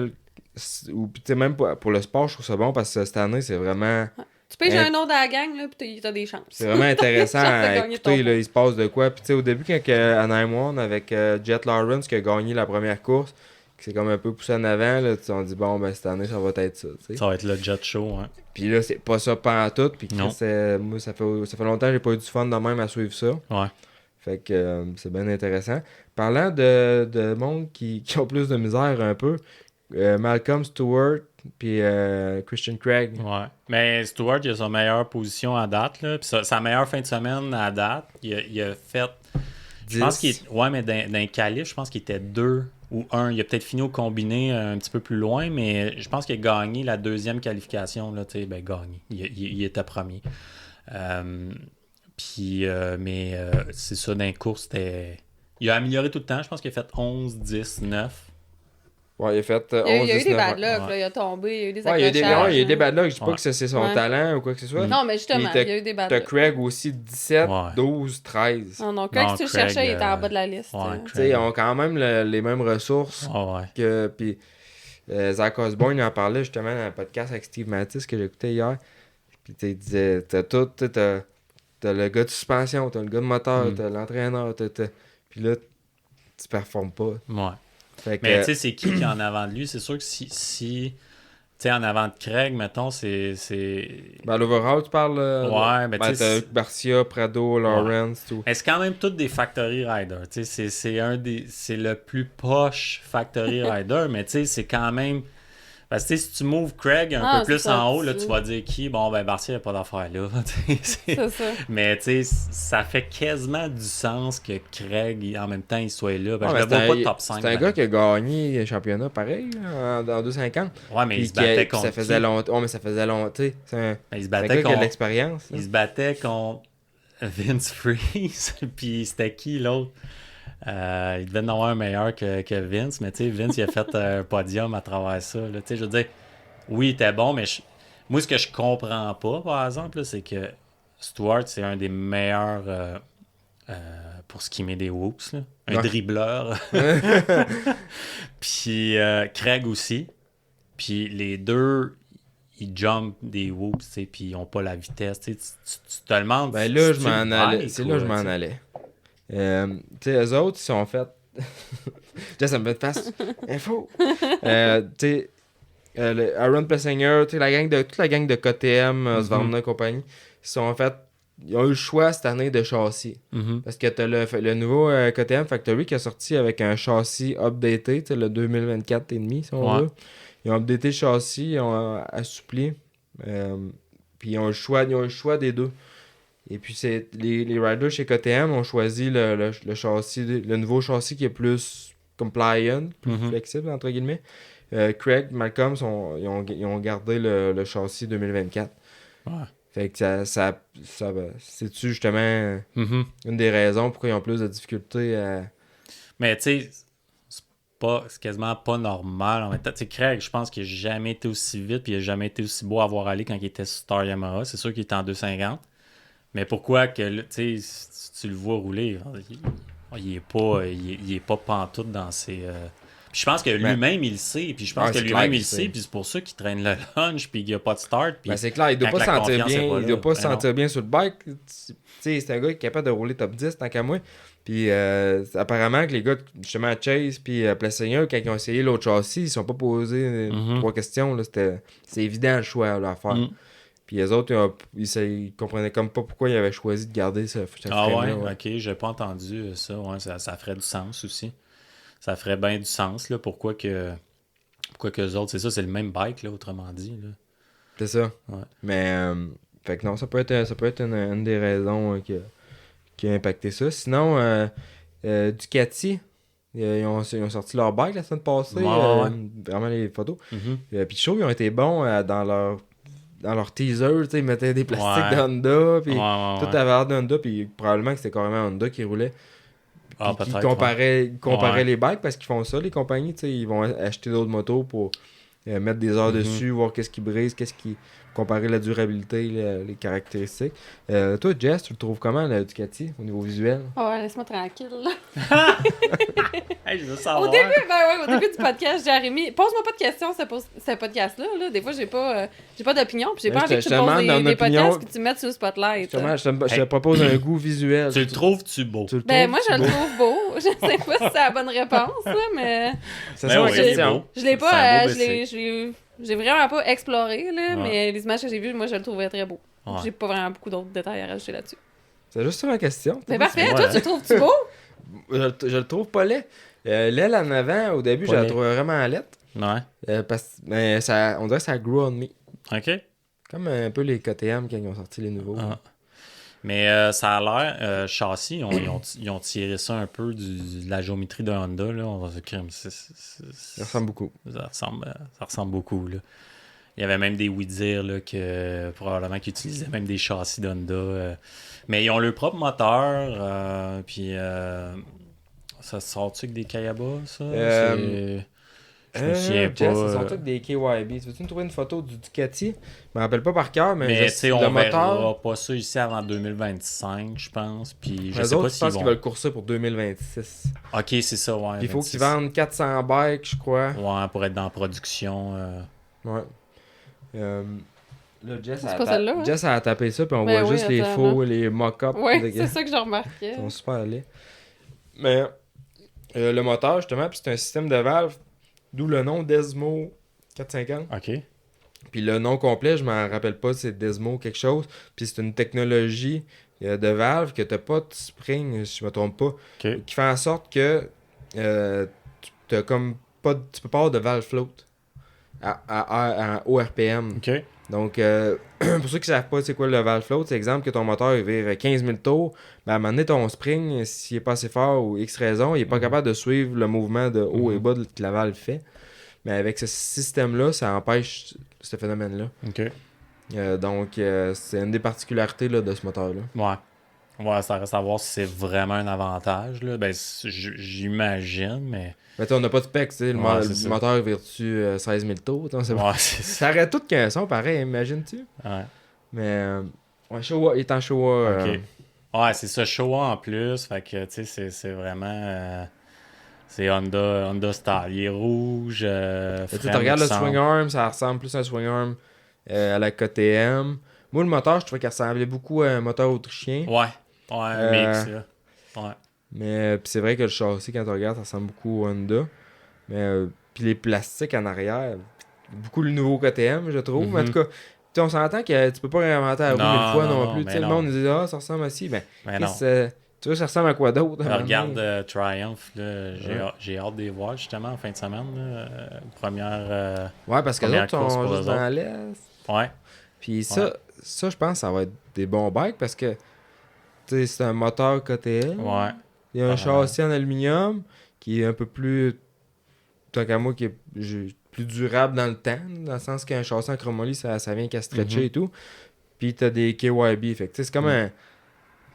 ou tu sais, même pour le sport, je trouve ça bon parce que cette année, c'est vraiment Tu peux jouer un autre à la gang, là, pis t'as des chances. c'est vraiment intéressant Chance de à gagner écouter. ton Là, il se passe de quoi. Puis tu sais, au début, quand Anaheim One avec Jet Lawrence qui a gagné la première course, qui s'est comme un peu poussé en avant, là, on dit bon, ben cette année, ça va être ça. Tu sais. Ça va être le jet show, hein. Puis là, c'est pas ça pantoute. Puis Non. moi, ça fait longtemps que j'ai pas eu du fun de même à suivre ça. Ouais. Fait que c'est bien intéressant. Parlant de monde qui ont plus de misère un peu, Malcolm Stewart puis Christian Craig. Ouais. Mais Stewart, il a sa meilleure position à date, là. Puis sa meilleure fin de semaine à date, il a fait. Je pense qu'il est. Ouais, mais dans les qualifs, je pense qu'il était 2 ou 1. Il a peut-être fini au combiné un petit peu plus loin, mais je pense qu'il a gagné la deuxième qualification, là, tu sais, gagné. Il était premier. Mais c'est ça, dans les courses, c'était. Il a amélioré tout le temps. Je pense qu'il a fait 11, 10, 9. Ouais, il a fait Il y 11, a eu des 19 bad luck, Ouais. là, il a tombé, il y a eu des Ouais, il y a des, accrochages. ouais, il y a des bad luck. Je dis pas Ouais. que c'est son Ouais. talent ou quoi que ce soit. Non, mais justement, Puis il y a eu des bad T'as luck. Craig aussi 17, Ouais. 12, 13. Non, non, quand Non, tu le Craig, cherchais, il était en bas de la liste. ouais, Tu sais, ils ont quand même les mêmes ressources Ouais. que. Puis Zach Osborne, il en parlait justement dans un podcast avec Steve Mattis que j'écoutais hier. Puis tu sais, il disait t'as tout, t'as le gars de suspension, t'as le gars de moteur, t'as l'entraîneur, puis là, tu performes pas. Ouais. Fait que, Mais tu sais, c'est qui est en avant de lui? C'est sûr que si tu sais, en avant de Craig, mettons, c'est... ben, l'overall, tu parles. Ouais, mais ben, tu sais, t'as Garcia, Prado, Lawrence, tout. Mais c'est quand même tous des Factory Riders. Tu sais, c'est le plus poche Factory Rider, mais tu sais, c'est quand même... Parce que tu sais, si tu moves Craig un peu plus ça, en haut, là, tu vas dire qui? Bon, ben, Barcia n'a pas d'affaire là. C'est ça. Mais tu sais, ça fait quasiment du sens que Craig, en même temps, il soit là. Ben, Ouais, je le mais vois pas top 5. c'est un gars qui a gagné le championnat pareil en 250. Ouais, mais il Puis se battait puis contre ça faisait qui? longtemps. Ouais, mais ça faisait longtemps. C'est un, Ben, il se c'est un battait gars qui a de contre... l'expérience. là. Il se battait contre Vince Freeze. Puis c'était qui l'autre? Il devait en avoir un meilleur que Vince, mais tu sais, Vince, il a fait un podium à travers ça. Là. Tu sais, je veux dire, oui, il était bon, mais moi, ce que je comprends pas, par exemple, là, c'est que Stewart, c'est un des meilleurs pour ce qui met des whoops. Là. Un Ouais. dribbleur. Puis Craig aussi. Puis les deux, ils jumpent des whoops, tu sais, puis ils n'ont pas la vitesse. Tu te demandes. Ben là, je si tu m'en le allais. bikes, C'est quoi, là que je m'en tu sais. allais. Tu sais, eux autres, ils sont fait. Là, ça me fait face. Info. Tu sais, Aaron Plessinger, tu sais, toute la gang de KTM, Svarna et compagnie, ils sont fait. Ils ont eu le choix cette année de châssis. Mhm. Parce que t'as le nouveau KTM Factory qui a sorti avec un châssis updaté, tu sais, le 2024 et demi, si on Ouais. veut. Ils ont updaté le châssis, ils ont assoupli. Puis ils ont le choix des deux. Et puis les riders chez KTM ont choisi le châssis, le nouveau châssis qui est plus compliant, plus Mhm. flexible, entre guillemets. Craig, Malcolm, ils ont gardé le châssis 2024. Ouais. Fait que c'est-tu justement Mhm. une des raisons pourquoi ils ont plus de difficultés à... Mais tu sais, c'est quasiment pas normal. En même temps, tu sais, Craig, je pense qu'il n'a jamais été aussi vite puis il n'a jamais été aussi beau à voir aller quand il était sur Star Yamaha. C'est sûr qu'il était en 250. Mais pourquoi que, là, tu sais, si tu le vois rouler, il est pas pantoute dans ses... Puis je pense que lui-même, il le sait. Puis je pense Ouais, que c'est lui-même, clair il qu'il le sait. sait. Puis c'est pour ça qu'il traîne le lunch puis qu'il n'y a pas de start. Puis Ben, c'est clair, il doit quand pas se la sentir confiance est bien. pas Il là, doit pas se ben non. sentir bien sur le bike. Tu sais, c'est un gars qui est capable de rouler top 10 tant qu'à moi. Puis apparemment que les gars, justement, Chase puis Plessinger, quand ils ont essayé l'autre châssis, ils sont pas posés Mhm. 3 questions. Là, c'est évident le choix là, à faire. Mm. Puis les autres, ils comprenaient comme pas pourquoi ils avaient choisi de garder ce Ah frame-là, ouais, ok, j'ai pas entendu ça. Ouais, ça ferait du sens aussi. Ça ferait bien du sens, là. Pourquoi que eux autres, c'est ça, c'est le même bike, là, autrement dit. Là. C'est ça. Ouais. Mais, fait que non, ça peut être une des raisons qui a impacté ça. Sinon, Ducati, ils ont sorti leur bike la semaine passée. Ouais. Vraiment les photos. Mhm. Puis je trouve qu'ils ont été bons dans leur teaser. Tu sais, ils mettaient des plastiques Ouais. de Honda. Puis Ouais. tout avait l'air de Honda. Puis probablement que c'était carrément Honda qui roulait. Ah, Puis qui peut-être. comparaient Ouais. les bikes parce qu'ils font ça, les compagnies. Tu sais, ils vont acheter d'autres motos pour mettre des heures Mhm. dessus, voir qu'est-ce qui brise, comparer la durabilité, les caractéristiques. Toi, Jess, tu le trouves comment, la Ducati, au niveau visuel? Ouais, laisse-moi tranquille. Là. Hey, je veux Au savoir. début du podcast, Jérémy, pose-moi pas de questions, ce podcast-là. Là. Des fois, j'ai pas d'opinion, puis j'ai pas Mais envie que je tu te me poses demande des ton opinion. podcasts puis tu me mettes sur le spotlight. Justement, je te Hey. propose un goût visuel. Tu le trouves-tu beau? Tu le Ben, trouves, moi, je c'est le beau? trouve beau. Je sais pas si c'est la bonne réponse, là, mais C'est Ben ça oui, la il est question. beau. je l'ai C'est pas, un beau j'ai vraiment pas exploré, là, Ouais. mais les images que j'ai vues, moi, je le trouvais très beau. Ouais. J'ai pas vraiment beaucoup d'autres détails à rajouter là-dessus. C'est juste ça ma question. Mais parfait, Ouais, toi, hein. tu le trouves-tu beau? Je le trouve pas laid. L'aile en avant, au début, Pas je la laid. trouvais vraiment laide. Ouais. Mais on dirait que ça grew on me. OK. Comme un peu les KTM quand ils ont sorti les nouveaux. Ah. Mais ça a l'air, châssis, ils ont tiré ça un peu de la géométrie de Honda. Là. On va se dire, Ça ressemble beaucoup. ça ressemble beaucoup. Là. Il y avait même des oui-dire là, que probablement qu'ils utilisaient même des châssis d'Honda. Mais ils ont leur propre moteur. Puis ça sort-tu avec des Kayaba, ça? Je me souviens Jess, pas. ce sont tous des KYB. Tu veux-tu me trouver une photo du Ducati? Je me rappelle pas par cœur, mais, Mais tu sais, le on moteur... verra pas ça ici avant 2025, je pense. Puis je Les sais autres, pas je s'ils pense vont... qu'ils veulent courser pour 2026. Ok, c'est ça, ouais. Puis il faut 26. qu'ils vendent 400 bikes, je crois. Ouais, pour être dans la production. Ouais. Là, C'est pas celle-là, hein? Jess a tapé ça, puis on Ben voit oui, juste les attends, faux, là. les mock-ups. Ouais, de c'est ça que je remarquais. Ils sont super laids. Mais le moteur, justement, puis c'est un système de valve, d'où le nom Desmo 450. Ok. Puis le nom complet, je m'en rappelle pas, c'est Desmo quelque chose. Puis c'est une technologie de valve que t'as pas de spring, si je me trompe pas, Ok. qui fait en sorte que t'as comme pas tu peux pas avoir de valve float au RPM. Ok. Donc, pour ceux qui savent pas c'est quoi le valve float, c'est exemple que ton moteur il vire 15 000 tours, ben à un moment donné, ton spring, s'il est pas assez fort ou X raison, il est pas capable de suivre le mouvement de haut et bas que la valve fait. Mais avec ce système-là, ça empêche ce phénomène-là. Ok. Donc, c'est une des particularités là, de ce moteur-là. Ouais. Ouais, ça reste à voir si c'est vraiment un avantage. Là. Ben, j'imagine, mais. Mais tu sais, on n'a pas de specs, tu sais, le, Ouais, le c'est ça. moteur vire-tu 16 000 tours? Ouais, c'est ça. Ça aurait tout qu'un son pareil, imagines-tu? Ouais. Mais, ouais, Showa, il est en Showa. Ok. Ouais, c'est ça, Showa en plus. Fait que, tu sais, c'est vraiment. C'est Honda style. Il est rouge. Tu regardes le swing arm, ça ressemble plus à un swing arm à la KTM. Moi, le moteur, je trouvais qu'il ressemblait beaucoup à un moteur autrichien. Ouais. Ouais, un mix, là. Ouais. Mais puis c'est vrai que le châssis, quand tu regardes, ça ressemble beaucoup au Honda. Mais puis les plastiques en arrière, beaucoup le nouveau KTM, je trouve. Mais en tout cas, tu sais, on s'entend que tu peux pas réinventer la roue Non, 1000 fois non, non plus. mais Tu sais, le non. monde nous dit ah, ça ressemble à ci. Ben, Mais non. tu vois, ça ressemble à quoi d'autre? à un moment Regarde donné? Triumph, là, j'ai hâte de les voir justement en fin de semaine. Là, première. Ouais, parce que les première autres course sont pour juste eux dans l'Est. Ouais. Puis ça, je pense, ça va être des bons bikes parce que tu sais, c'est un moteur KTM. Ouais. Il y a un châssis en aluminium qui est un peu plus, tant qu'à moi, qui est plus durable dans le temps, dans le sens qu'un châssis en chromoly, ça vient qu'à stretcher et tout. Puis t'as des KYB. Fait que tu sais, c'est comme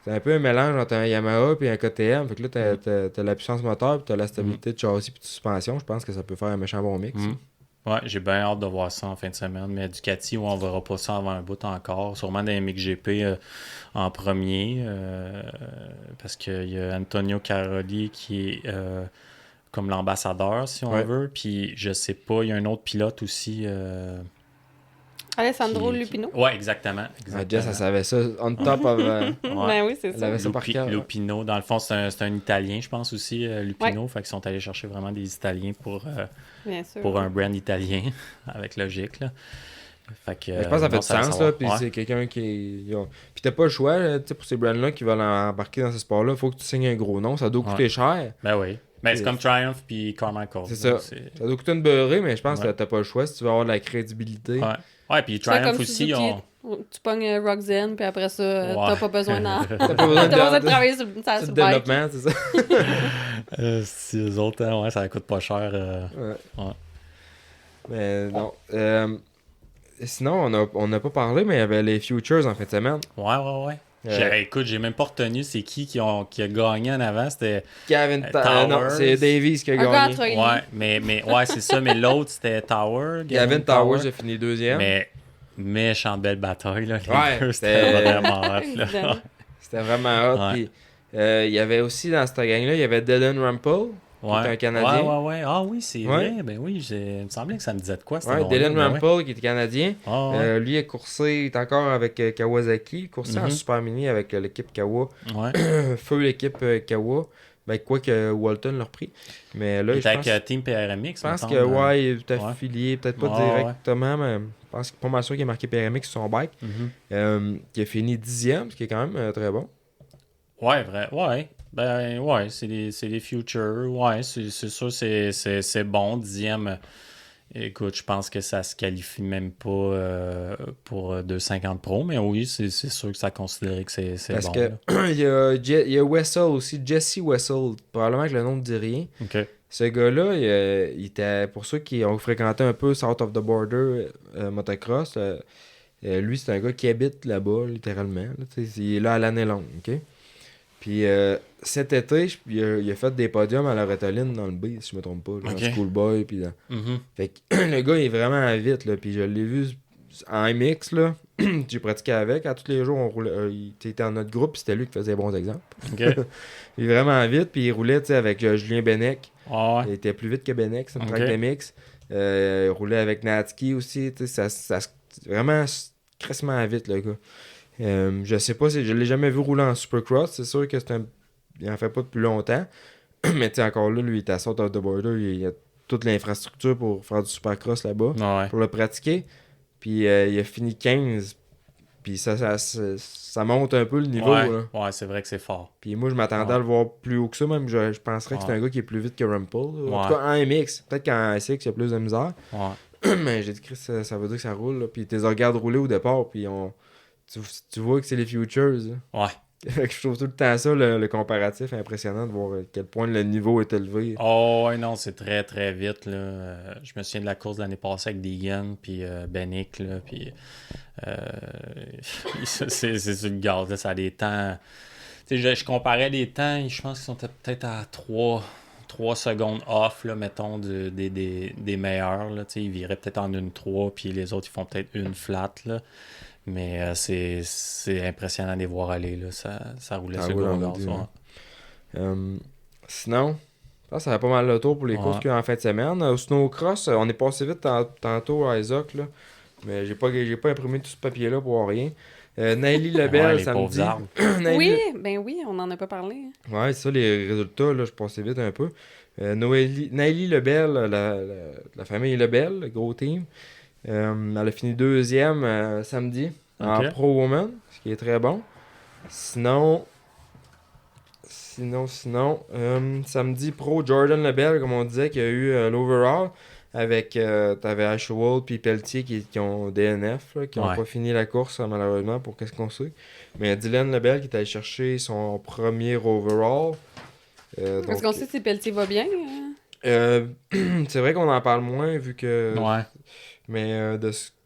c'est un peu un mélange entre un Yamaha et un KTM. Fait que là, t'as la puissance moteur, puis t'as la stabilité de châssis puis de suspension. Je pense que ça peut faire un méchant bon mix. Ouais, j'ai bien hâte de voir ça en fin de semaine. Mais Ducati, on verra pas ça avant un bout encore. Sûrement dans les MXGP en premier. Parce qu'il y a Antonio Caroli qui est comme l'ambassadeur, si on veut. Puis je sais pas, il y a un autre pilote aussi. Alessandro Lupino. Ouais, exactement. Jess, elle savait ça on top of... Ben oui, c'est elle ça. avait ça par cœur. Lupino, dans le fond, c'est un Italien, je pense aussi, Lupino. Fait qu'ils sont allés chercher vraiment des Italiens Bien sûr. pour un brand italien, avec logique. Là. Fait que, Je pense que ça fait non, du sens, là. Puis c'est quelqu'un qui... Puis t'as pas le choix, là, tu sais, pour ces brands-là qui veulent embarquer dans ce sport-là, il faut que tu signes un gros nom. Ça doit coûter cher. Ben oui. Ben, c'est comme Triumph puis Carmichael. C'est ça. Ça doit coûter une beurrée, mais je pense que t'as pas le choix si tu veux avoir de la crédibilité. Ouais, puis Triumph aussi, tu pognes Roxanne, puis après ça, t'as pas besoin T'as pas besoin de travailler sur le le bike. développement, c'est ça. si eux autres, ouais, ça coûte pas cher. Ouais. Mais non. Sinon, on n'a pas parlé, mais il y avait les Futures en fin de semaine. Ouais. Écoute, j'ai même pas retenu c'est qui a gagné en avant. C'était Non, c'est Davies qui a gagné. Ouais, mais ouais, c'est ça. Mais l'autre, c'était Tower. Gavin Towers a fini deuxième. Mais méchante belle bataille, là. C'était vraiment hot, là. C'était vraiment hot. Puis, il y avait aussi dans cette gang-là, il y avait Dylan Rumpel, qui est un Canadien. Ouais. Ah oui, c'est vrai. Ben oui, il me semblait que ça me disait de quoi. Dylan Rumpel, qui est Canadien. Ouais. Lui, il a coursé, il est encore avec Kawasaki. Il coursait en Super Mini avec l'équipe Kawa. Ouais. Feu l'équipe Kawa. Ben, quoi que Walton l'a repris. Mais là, il était pense, avec Team PRMX. je pense que, il est affilié, peut-être pas directement, mais je pense que pas mal sûr qu'il a marqué PRMX sur son bike. Qui a fini 10e, ce qui est quand même très bon. Ouais, vrai. Ouais. Ben, ouais, c'est les futures. Ouais, c'est sûr, c'est bon. 10e. Écoute, je pense que ça se qualifie même pas pour 250 Pro, mais oui, c'est sûr que ça considérait que c'est bon. Parce que il y a Wessel aussi, Jesse Wessel, probablement que le nom ne dit rien. OK. Ce gars-là, il était, pour ceux qui ont fréquenté un peu South of the Border motocross, lui, c'est un gars qui habite là-bas, littéralement. Là, il est là à l'année longue, OK? Puis cet été, il a fait des podiums à la Retoline dans le B, si je me trompe pas. Là, Ok. en Schoolboy. Puis Mhm. Fait que le gars, il est vraiment vite. Là, puis je l'ai vu en MX. Là. J'ai pratiqué avec. À tous les jours, on roulait, il était en notre groupe. Puis c'était lui qui faisait les bons exemples. OK. Il est vraiment vite. Puis il roulait avec Julien Bennec. Ah ouais. Il était plus vite que Bennec, c'est une Ok. track de mix. Il roulait avec Natsuki aussi. Vraiment crissement vite, le gars. Je sais pas, je l'ai jamais vu rouler en Supercross. C'est sûr que il en fait pas depuis longtemps. Mais tu sais, encore là, lui, il est à Salt of the Border. Il a toute l'infrastructure pour faire du Supercross là-bas, Ah ouais. pour le pratiquer. Puis il a fini 15. Puis ça monte un peu le niveau. Ouais. Là. Ouais, c'est vrai que c'est fort. Puis moi, je m'attendais Ouais. à le voir plus haut que ça. Même, je penserais que c'est Ouais. un gars qui est plus vite que Rumpel. En Ouais. tout cas, en MX. Peut-être qu'en SX, il y a plus de misère. Ouais. Mais j'ai dit que ça veut dire que ça roule. Là. Puis tu les regardes rouler au départ. Puis tu vois que c'est les futures. Là. Ouais. Fait que je trouve tout le temps ça, le comparatif, impressionnant de voir à quel point le niveau est élevé. Oh, ouais, non, c'est très, très vite, là. Je me souviens de la course de l'année passée avec Deegan, puis Benick, là, puis... c'est sur le gaz, là, ça a des temps... Tu sais, je comparais les temps, je pense qu'ils sont peut-être à 3 secondes off, là, mettons, des meilleurs, là, tu sais, ils viraient peut-être en 1-3, puis les autres, ils font peut-être une flat, là. Mais c'est impressionnant de les voir aller, là. Ça roulait Ça sur le roule gros en gaz, maudit, ouais. Sinon, ça va pas mal le tour pour les Ouais. courses qu'il y a en fin de semaine. Au snowcross, on est passé vite tantôt à Isaac, là. Mais j'ai pas imprimé tout ce papier-là pour rien. Naili Lebel, Ouais, les samedi. pauvres arbres. Oui, ben oui, on en a pas parlé. Hein. Ouais, c'est ça, les résultats, là, je passais vite un peu. Naili Lebel, la famille Lebel, le gros team. Elle a fini deuxième samedi en Ok. Pro Woman, ce qui est très bon. Sinon, samedi Pro Jordan Lebel, comme on disait, qui a eu l'overall avec t'avais Ashwell puis Pelletier qui ont DNF, là, qui n'ont Ouais. pas fini la course malheureusement pour qu'est-ce qu'on sait. Mais Dylan Lebel qui est allé chercher son premier overall. Est-ce Donc, qu'on sait si Pelletier va bien? Hein? c'est vrai qu'on en parle moins vu que. Ouais. Mais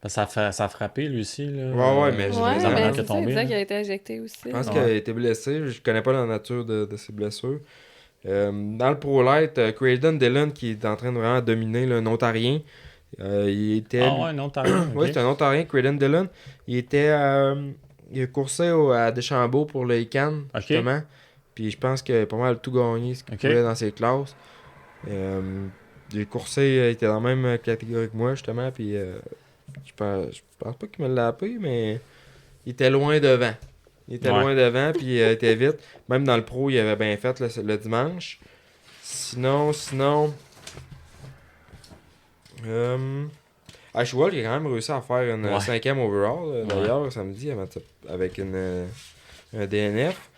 Ça a frappé, lui aussi, là. Ouais, mais Ouais, j'ai mais les armes qui c'est est ça, il tombé, disait là. qu'il a été éjecté aussi. Je pense Ouais. qu'il a été blessé. Je connais pas la nature de ses blessures. Dans le Pro Light, Craydon Dillon qui est en train de vraiment dominer, là, un Ontarien. Il était. Ah ouais, non, t'as rien. Oui, c'est un Ontarien, Craydon Dillon. Il a coursé à Deschambault pour le ICANN, Ok. justement. Puis je pense qu'il a pas mal tout gagné ce qu'il Ok. pouvait dans ses classes. Il a coursé, il était dans la même catégorie que moi, justement. Puis je pense pas qu'il me l'a appelé, mais il était loin devant. Il était Ouais. loin devant, puis il était vite. Même dans le pro, il avait bien fait le dimanche. Sinon. Ashwell, il a quand même réussi à faire une Ouais. 5e overall, d'ailleurs, samedi, avec un DNF.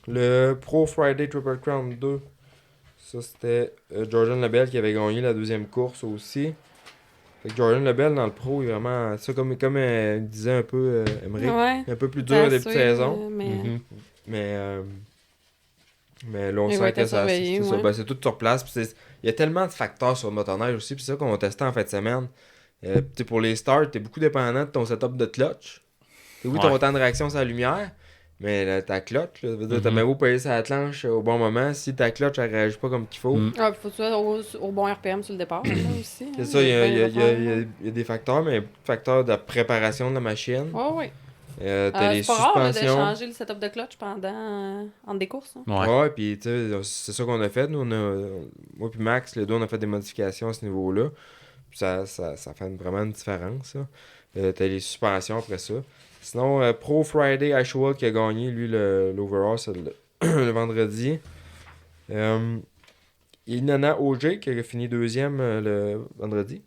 Le Pro Friday Triple Crown 2, ça c'était Jordan Lebel qui avait gagné la deuxième course aussi. Fait que Jordan Lebel dans le pro, il est vraiment. Ça, comme il disait un peu Emery, Ouais. un peu plus dur Ça au début de suit, saison. Mais... Mhm. Mais là, on Il va sent être que ça, surveillé, c'est ça. ouais. Ben, c'est tout sur place. Puis il y a tellement de facteurs sur le motoneige aussi. Puis c'est ça qu'on va tester en fin de semaine. Pour les starts, t'es beaucoup dépendant de ton setup de clutch. Oui, ton Ouais. temps de réaction sur la lumière. Mais là, ta clutch, là, veut dire, t'as Mhm. même beau payer sur la planche au bon moment. Si ta clutch, elle réagit pas comme qu'il faut. Mm. Ah, puis faut que tu sois au bon RPM sur le départ, là, aussi. C'est hein. ça, il y a, plein il y a- il y a- d'affaires, il y a- là. il y a des facteurs, mais facteurs de préparation de la machine. Ouais, ouais. T'as les C'est pas rare là, de suspensions. changer le setup de clutch entre des courses. Hein. Ouais. Ouais, puis tu sais, c'est ça qu'on a fait. Nous, moi puis Max, les deux, on a fait des modifications à ce niveau-là. Puis ça fait vraiment une différence. T'as les suspensions après ça. Sinon, Pro Friday, Ashwell qui a gagné, lui, l'overall, c'est le vendredi. Inanna OJ qui a fini deuxième le vendredi.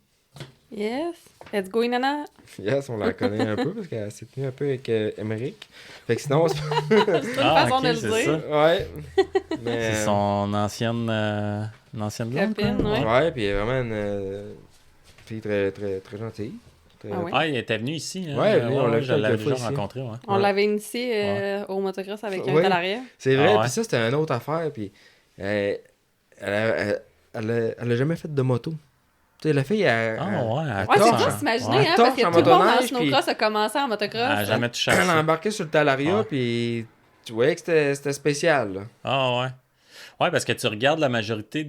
Yes. Let's go, Inanna. Yes, on la connaît un peu parce qu'elle s'est tenue un peu avec Emmerich. Fait que sinon, c'est C'est pas une façon de le c'est dire. ça. ouais. Mais, C'est son ancienne blonde, Copine, quoi? ouais. ouais, puis elle est vraiment une fille très, très, très gentille. Très- Ah ouais. Ah, il était venu ici. Hein? Ouais, il est venu, on l'a vu je l'avais quelques déjà fois ici. rencontré. Ouais. On Ouais. l'avait initié au motocross avec un Ouais. tel arrière. C'est vrai, Ah ouais. puis ça, c'était une autre affaire. Puis elle a jamais fait de moto. Tu sais, la fille, elle, Ah, elle- ouais. Ouais, c'est torche, dur hein. de s'imaginer, Ouais. hein, parce que Torche tout en le monde en motoneige, snowcross a commencé en motocross. Elle a jamais touché à elle a ça. embarqué sur le Talaria, Ouais. puis tu voyais que c'était spécial, là. Ah ouais. Ouais, parce que tu regardes la majorité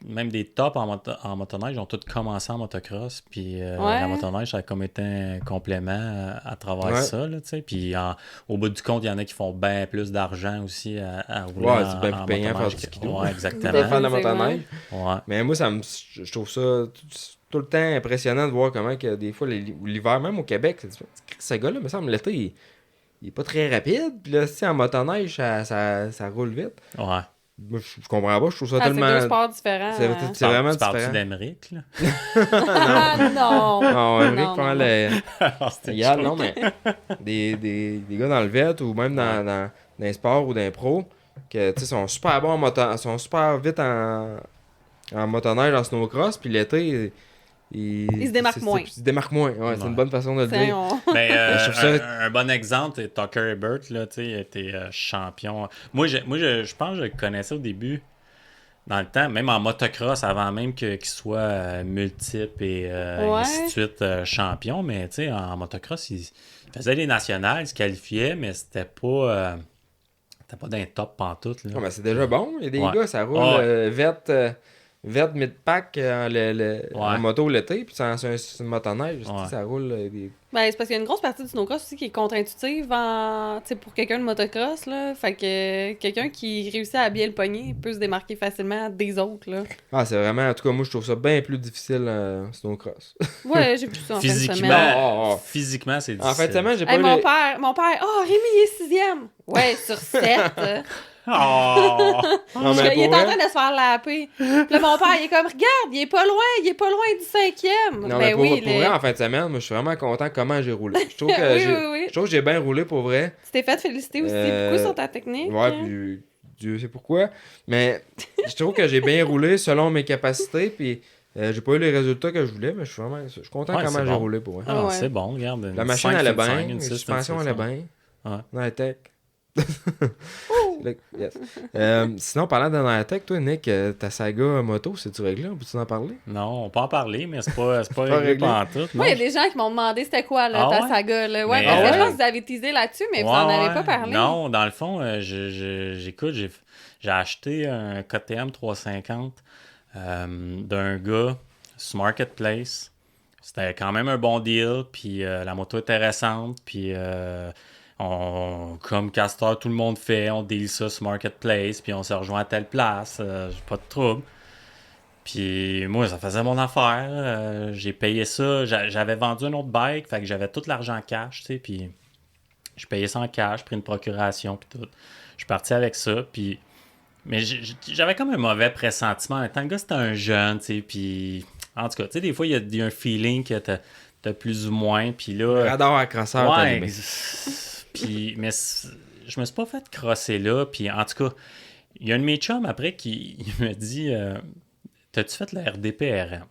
même des tops en motoneige, ils ont tous commencé en motocross. Puis la motoneige, ça a comme été un complément à travers ça. Là, tu sais. Puis au bout du compte, il y en a qui font bien plus d'argent aussi à rouler c'est bien plus payant faire du ski. Ouais, exactement. Faire de la motoneige. Ouais. Mais moi, je trouve ça tout le temps impressionnant de voir comment que des fois, l'hiver, même au Québec, ce gars-là, me semble, l'été, il est pas très rapide. Puis là, en motoneige, ça roule vite. Ouais. Moi, je comprends pas, je trouve ça tellement... C'est deux sports différents. C'est vraiment tu parles-tu différent. d'Amérique, là? Non! Non, Émeric, Non, prend non. Regarde, non, mais des gars dans le VET ou même dans les sports ou dans les pros, que, tu sais, sont super bons sont super vite en motoneige, en snowcross, puis l'été... Ils se démarquent moins. Ils se démarquent moins, ouais, c'est une bonne façon de le dire. Mais je trouve ça... un bon exemple, c'est Tucker Herbert, là, tu sais, il a été champion. Moi, je pense que je le connaissais au début, dans le temps, même en motocross, avant même qu'il soit multiple et ainsi de suite champion. Mais tu sais, en motocross, il faisait les nationales, il se qualifiait, mais c'était pas dans les top pantoute. Là. Non, mais c'est déjà bon. Il y a des Ouais. gars, ça roule vert mid-pack en moto l'été, puis c'est une motoneige, ça roule des... Ben, c'est parce qu'il y a une grosse partie du snowcross aussi qui est contre-intuitive pour quelqu'un de motocross, là. Fait que quelqu'un qui réussit à bien le pogner peut se démarquer facilement des autres, là. Ah, c'est vraiment... En tout cas, moi, je trouve ça bien plus difficile snowcross. Ouais, j'ai vu ça en fin de semaine. Physiquement, c'est difficile. En fin de semaine, j'ai pas Hey, eu mon père, Rémi, il est 6e. Ouais, sur 7. Oh! Non, mais Il est en pour train de se faire laper. Puis là, mon père, il est comme, regarde, il est pas loin du 5e. Non, mais pour vrai, en fin de semaine, moi, je suis vraiment content comment j'ai roulé. Je trouve que je trouve que j'ai bien roulé pour vrai. Tu t'es fait féliciter aussi beaucoup sur ta technique. Ouais, puis Dieu sait pourquoi. Mais je trouve que j'ai bien roulé selon mes capacités, puis j'ai pas eu les résultats que je voulais, mais je suis content comment j'ai roulé pour vrai. Ah, c'est bon, regarde. La machine allait bien, les suspensions allaient bien. Dans la tech. Yes. Sinon, parlant de Nitec, toi, Nick, ta saga moto, c'est-tu réglé? On peut-tu en parler? Non, on peut en parler, mais c'est pas réglé pantoute. Moi, il y a des gens qui m'ont demandé c'était quoi ta saga. Là. Ouais, parce que je pense que vous avez teasé là-dessus, mais vous en avez pas parlé. Non, dans le fond, j'écoute, j'ai acheté un KTM 350 d'un gars sur Marketplace. C'était quand même un bon deal, puis la moto était récente, puis comme Castor, tout le monde fait, on deal ça sur Marketplace, puis on se rejoint à telle place, j'ai pas de trouble. Puis moi, ça faisait mon affaire, j'ai payé ça, j'avais vendu un autre bike, fait que j'avais tout l'argent cash, tu sais, puis je payais ça en cash, pris une procuration, puis tout. Je suis parti avec ça, puis... Mais j'avais comme un mauvais pressentiment. En même temps, le gars, c'était un jeune, tu sais, puis... En tout cas, tu sais, des fois, il y a un feeling que t'as plus ou moins, puis là... Radar à crosseur, t'as allumé. Puis, mais je me suis pas fait crosser là. Puis, en tout cas, il y a un de mes chums après qui me dit T'as-tu fait la RDPRM?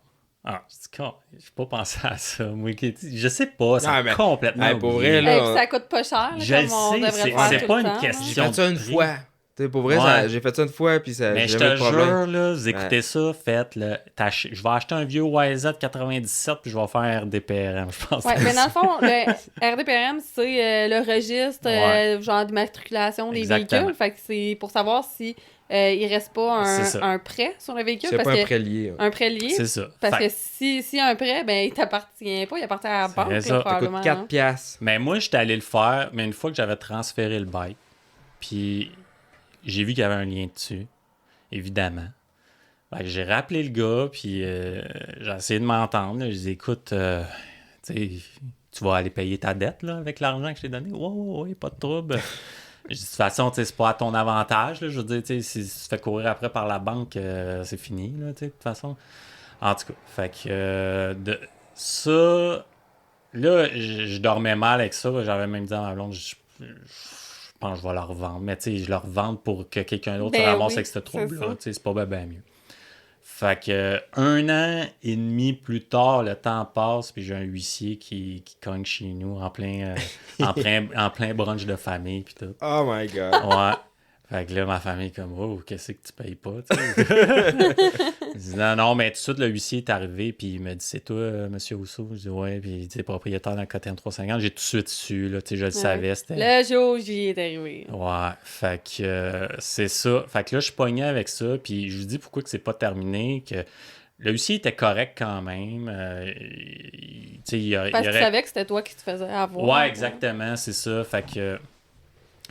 Ah, je dis, j'ai pas pensé à ça. Moi, je sais pas, c'est complètement pour vrai, là, ça coûte pas cher. Là, je comme le on sais, devrait le faire c'est tout pas le une temps, question. J'ai fait ça une fois. T'sais, pour vrai, j'ai fait ça une fois, puis ça. Mais je te jure, là, vous écoutez ça, faites-le. Je vais acheter un vieux YZ 97, puis je vais faire un RDPRM, je pense. Ouais, mais dans le fond, le RDPRM, c'est le registre genre d'immatriculation des véhicules. Fait que c'est pour savoir si il reste pas un prêt sur le véhicule. C'est parce pas que un prêt lié. Un prêt lié. C'est ça. Parce que s'il y a un prêt, ben il t'appartient pas, il appartient à la banque. C'est ça. Ça coûte 4 piastres. Mais moi, j'étais allé le faire, mais une fois que j'avais transféré le bike, puis j'ai vu qu'il y avait un lien dessus, évidemment. J'ai rappelé le gars, puis j'ai essayé de m'entendre. Là. Je dis, écoute, tu vas aller payer ta dette là, avec l'argent que je t'ai donné? Oui, pas de trouble. Je dis, de toute façon, c'est pas à ton avantage. Là. Je veux dire, si tu te fais courir après par la banque, c'est fini, là, de toute façon. En tout cas, fait que ça, là, je dormais mal avec ça. J'avais même dit à ma blonde, je pense que je vais la revendre. Mais tu sais, je la revends pour que quelqu'un d'autre se ramasse avec ce trouble-là. C'est pas bien mieux. Fait que 1 an et demi plus tard, le temps passe, puis j'ai un huissier qui cogne chez nous en plein brunch de famille, puis tout. Oh my God. Ouais. Fait que là, ma famille est comme, oh, qu'est-ce que tu payes pas, tu sais? Je dis, non, mais tout de suite, le huissier est arrivé, puis il m'a dit, c'est toi, monsieur Rousseau? Je dis, ouais, puis il dit, propriétaire dans le KTM 350. J'ai tout de suite su, là, tu sais, je le savais. C'était... Le jour où j'y est arrivé. Ouais, fait que c'est ça. Fait que là, je pognais avec ça, puis je vous dis pourquoi que c'est pas terminé, que le huissier était correct quand même. Tu sais, Parce que tu savais que c'était toi qui te faisais avoir. Ouais, exactement, c'est ça. Fait que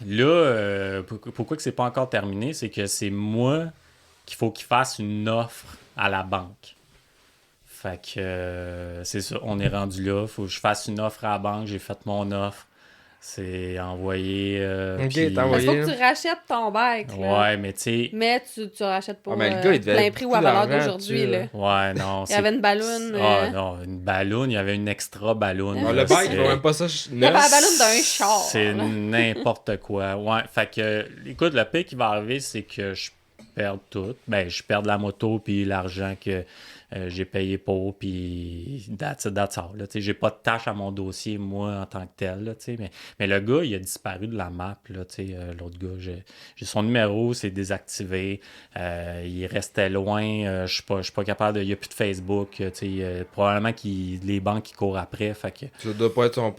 là, pourquoi que c'est pas encore terminé, c'est que c'est moi qu'il faut qu'il fasse une offre à la banque. Fait que c'est ça, on est rendu là. Faut que je fasse une offre à la banque. J'ai fait mon offre. C'est envoyé. Ok, puis- t'as Parce envoyé. qu'il faut que tu rachètes ton bike. Là. Ouais, mais tu sais. Mais tu rachètes pas mais le gars, il devait plein avoir prix ou beaucoup à valeur d'argent d'aujourd'hui. là-dessus, Là. Ouais, non. Il y avait une balloune. Ah non, une balloune. Il y avait une extra balloune. Ah, Le là, bike, c'est- il va même pas ça. Il y avait la balloune d'un char. C'est là. n'importe quoi. Ouais, fait que, écoute, le pire qui va arriver, c'est que je perds tout. Ben, je perds la moto puis l'argent que j'ai payé pour, puis that's all. Là, j'ai pas de tâche à mon dossier, moi, en tant que tel. Là, mais le gars, il a disparu de la map. Là, l'autre gars, j'ai son numéro, c'est désactivé. Il restait loin. Je suis pas capable de... Il n'y a plus de Facebook. Probablement les banques qui courent après. Fait que, Ça doit pas être son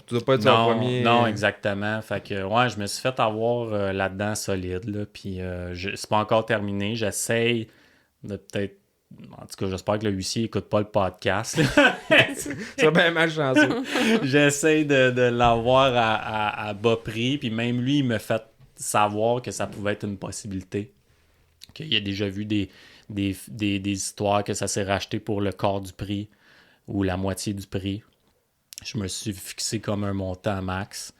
non, premier. non, exactement. Fait que, ouais, je me suis fait avoir là-dedans solide. Là, puis c'est pas encore terminé. J'essaye de peut-être. En tout cas, j'espère que le huissier écoute pas le podcast. C'est bien malchanceux. J'essaie de l'avoir à bas prix. Puis même lui, il me fait savoir que ça pouvait être une possibilité. Qu'il a déjà vu des histoires que ça s'est racheté pour le quart du prix ou la moitié du prix. Je me suis fixé comme un montant max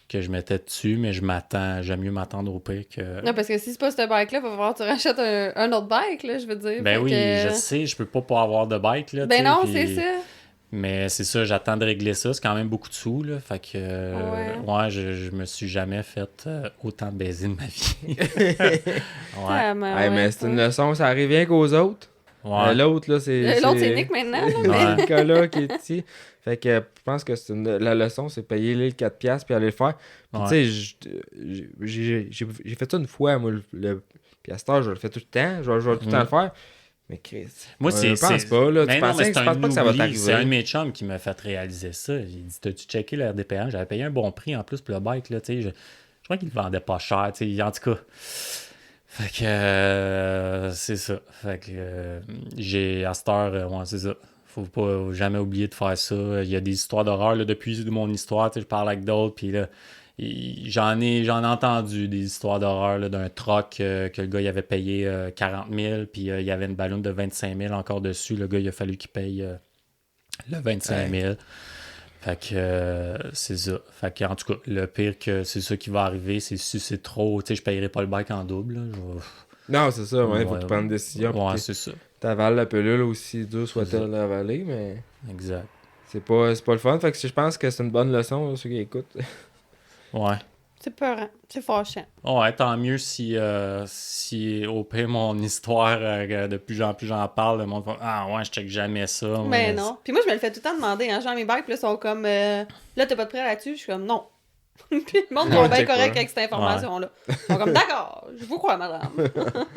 que je mettais dessus, mais j'aime mieux m'attendre au pire que... Non, parce que si c'est pas ce bike-là, il va falloir que tu rachètes un autre bike, là, je veux dire. Ben Fait oui, que- je sais, je peux pas avoir de bike, là, tu Ben sais, non, puis- c'est ça. Mais c'est ça, j'attends de régler ça. C'est quand même beaucoup de sous, là. Fait que, Ouais. je me suis jamais fait autant baiser de ma vie. Ouais. Ah, mais Hey, ouais, mais c'est une leçon, ça arrive bien qu'aux autres. Ouais. L'autre, là, c'est. L'autre, c'est Nick maintenant. Là, mais... Ouais. Nicolas qui est ici. Fait que je pense que la leçon, c'est payer les 4$ puis aller le faire. Puis Ouais. tu sais, j'ai fait ça une fois, moi, puis à cette heure, je le fais tout le temps. Je vais tout le temps le faire. Mais Chris, Moi, je pense pas, là. Mais Tu non, penses mais c'est pas que ça va oubli. C'est un de t'arriver. mes chums qui m'a fait réaliser ça. Il dit, t'as-tu checké le RDPH? J'avais payé un bon prix en plus pour le bike, là, tu sais. Je crois qu'il le vendait pas cher, tu sais. En tout cas... Fait que c'est ça. Fait que j'ai à cette heure, ouais, c'est ça. Faut pas jamais oublier de faire ça. Il y a des histoires d'horreur là, depuis mon histoire, tu sais, je parle avec d'autres, puis là, j'en ai entendu des histoires d'horreur là, d'un troc que le gars il avait payé 40 000, puis il y avait une balloune de 25 000 encore dessus. Le gars, il a fallu qu'il paye le 25 000. Fait que c'est ça. Fait que en tout cas, le pire que c'est ça qui va arriver, c'est si c'est trop, tu sais, je payerai pas le bike en double. Là. Non, c'est ça, ouais, faut Ouais, que tu prennes une décision. Ouais, puis c'est ça. t'avales la pilule aussi dur C'est soit-elle avalée, mais Exact. c'est pas le fun. Fait que je pense que c'est une bonne leçon, ceux qui écoutent. Ouais. C'est peurant. C'est fâchant. Ouais, tant mieux si au pire mon histoire, de plus en plus j'en parle, le monde va ah ouais, je check jamais ça. Mais non. Puis moi, je me le fais tout le temps demander. Hein. Genre, mes bikes, puis là, sont comme... là, t'es pas de prêt là-dessus? Je suis comme, non. Puis le monde On est bien check correct pas. avec cette information-là. Ils sont comme, d'accord, je vous crois, madame.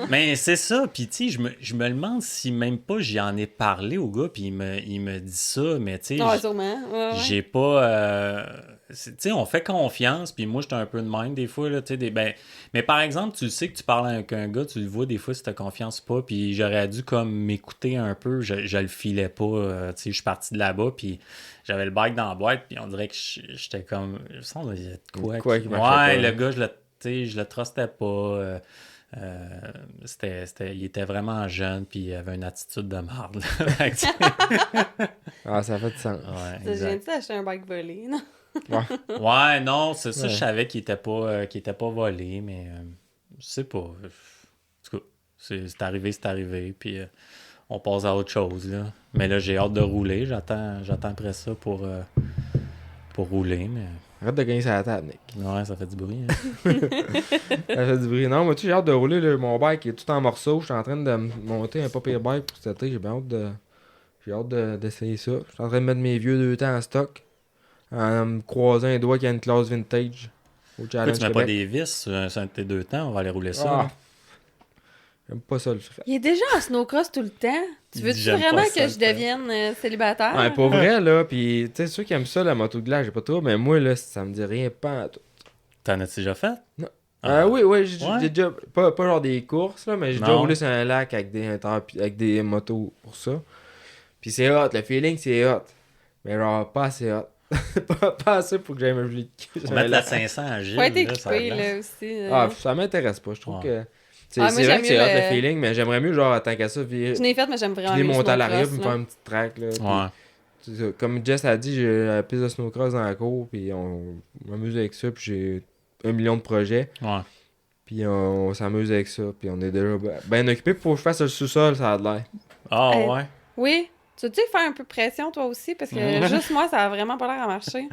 Mais c'est ça, puis tu sais, je me demande si même pas j'y en ai parlé au gars, puis il me dit ça, mais tu sais, Ouais, sûrement. Ouais, ouais. j'ai pas... tu sais, on fait confiance, puis moi, j'étais un peu de même des fois, là, tu sais, mais par exemple, tu le sais que tu parles avec un gars, tu le vois des fois si t'as confiance ou pas, puis j'aurais dû comme m'écouter un peu, je le filais pas, tu sais, je suis parti de là-bas, puis j'avais le bike dans la boîte, puis on dirait que j'étais comme... Je sens, il y a de quoi Qui marchait pas, le là. gars, je le trustais pas, il était vraiment jeune, puis il avait une attitude de marde. là. Fait que, tu sais, Ah, ça fait du sens. ouais, Je exact. viens d'acheter un bike volé, non? Ouais, non, c'est ça, Ouais. je savais qu'il était pas volé, mais je sais pas. En tout cas, c'est arrivé, puis on passe à autre chose, là. Mais là, j'ai hâte de rouler, j'attends après ça pour rouler, mais Arrête de gagner sur la table, Nick. ouais, ça fait du bruit. Hein. Ça fait du bruit. Non, moi, tu sais, j'ai hâte de rouler. Là, mon bike est tout en morceaux. Je suis en train de monter un papier bike pour cet été. J'ai hâte d'essayer ça. Je suis en train de mettre mes vieux 2 temps en stock. En me croisant les doigts qu'il y a une classe vintage. au Pourquoi Challenge tu mets pas Québec. des vis sur un de tes 2 temps? On va aller rouler ça. Ah. là. J'aime pas ça le fret. Il est déjà en snowcross tout le temps. Tu veux-tu J'aime pas vraiment ça, que le je fait. devienne célibataire? Ouais, pour vrai, là, pis tu sais, ceux qui aiment ça, la moto de glace, j'ai pas trop, mais moi, là, ça me dit rien pas en tout. T'en as-tu déjà fait? Non. Ah. Oui, j'ai Ouais? déjà, pas genre des courses, là, mais j'ai déjà Non. roulé sur un lac avec avec des motos pour ça. Pis c'est hot, le feeling, c'est hot. Mais genre, pas assez hot. pas assez pour que j'aille me geler de cul sur On un met la lac. 500 à Gilles. Faut être là, ça a équipé, l'air. là, aussi. Ah, ça m'intéresse pas, je trouve Ouais. que... C'est Ah, moi, c'est vrai j'aime que c'est hot mieux le le- feeling, mais j'aimerais mieux, genre, tant qu'à ça, Je n'ai fait, mais j'aime vraiment puis mieux le monter à l'arrière, snowcross, puis me faire là. une petite track, là. puis- Ouais. C'est ça. Comme Jess a dit, j'ai la piste de snowcross dans la cour, puis on m'amuse avec ça, puis j'ai 1 million de projets, Ouais. puis on s'amuse avec ça, puis on est déjà bien occupé pour que je fasse le sous-sol, ça a de l'air. Ah, Hey. ouais. Oui. Tu veux-tu faire un peu de pression, toi aussi? Parce que juste moi, ça a vraiment pas l'air à marcher.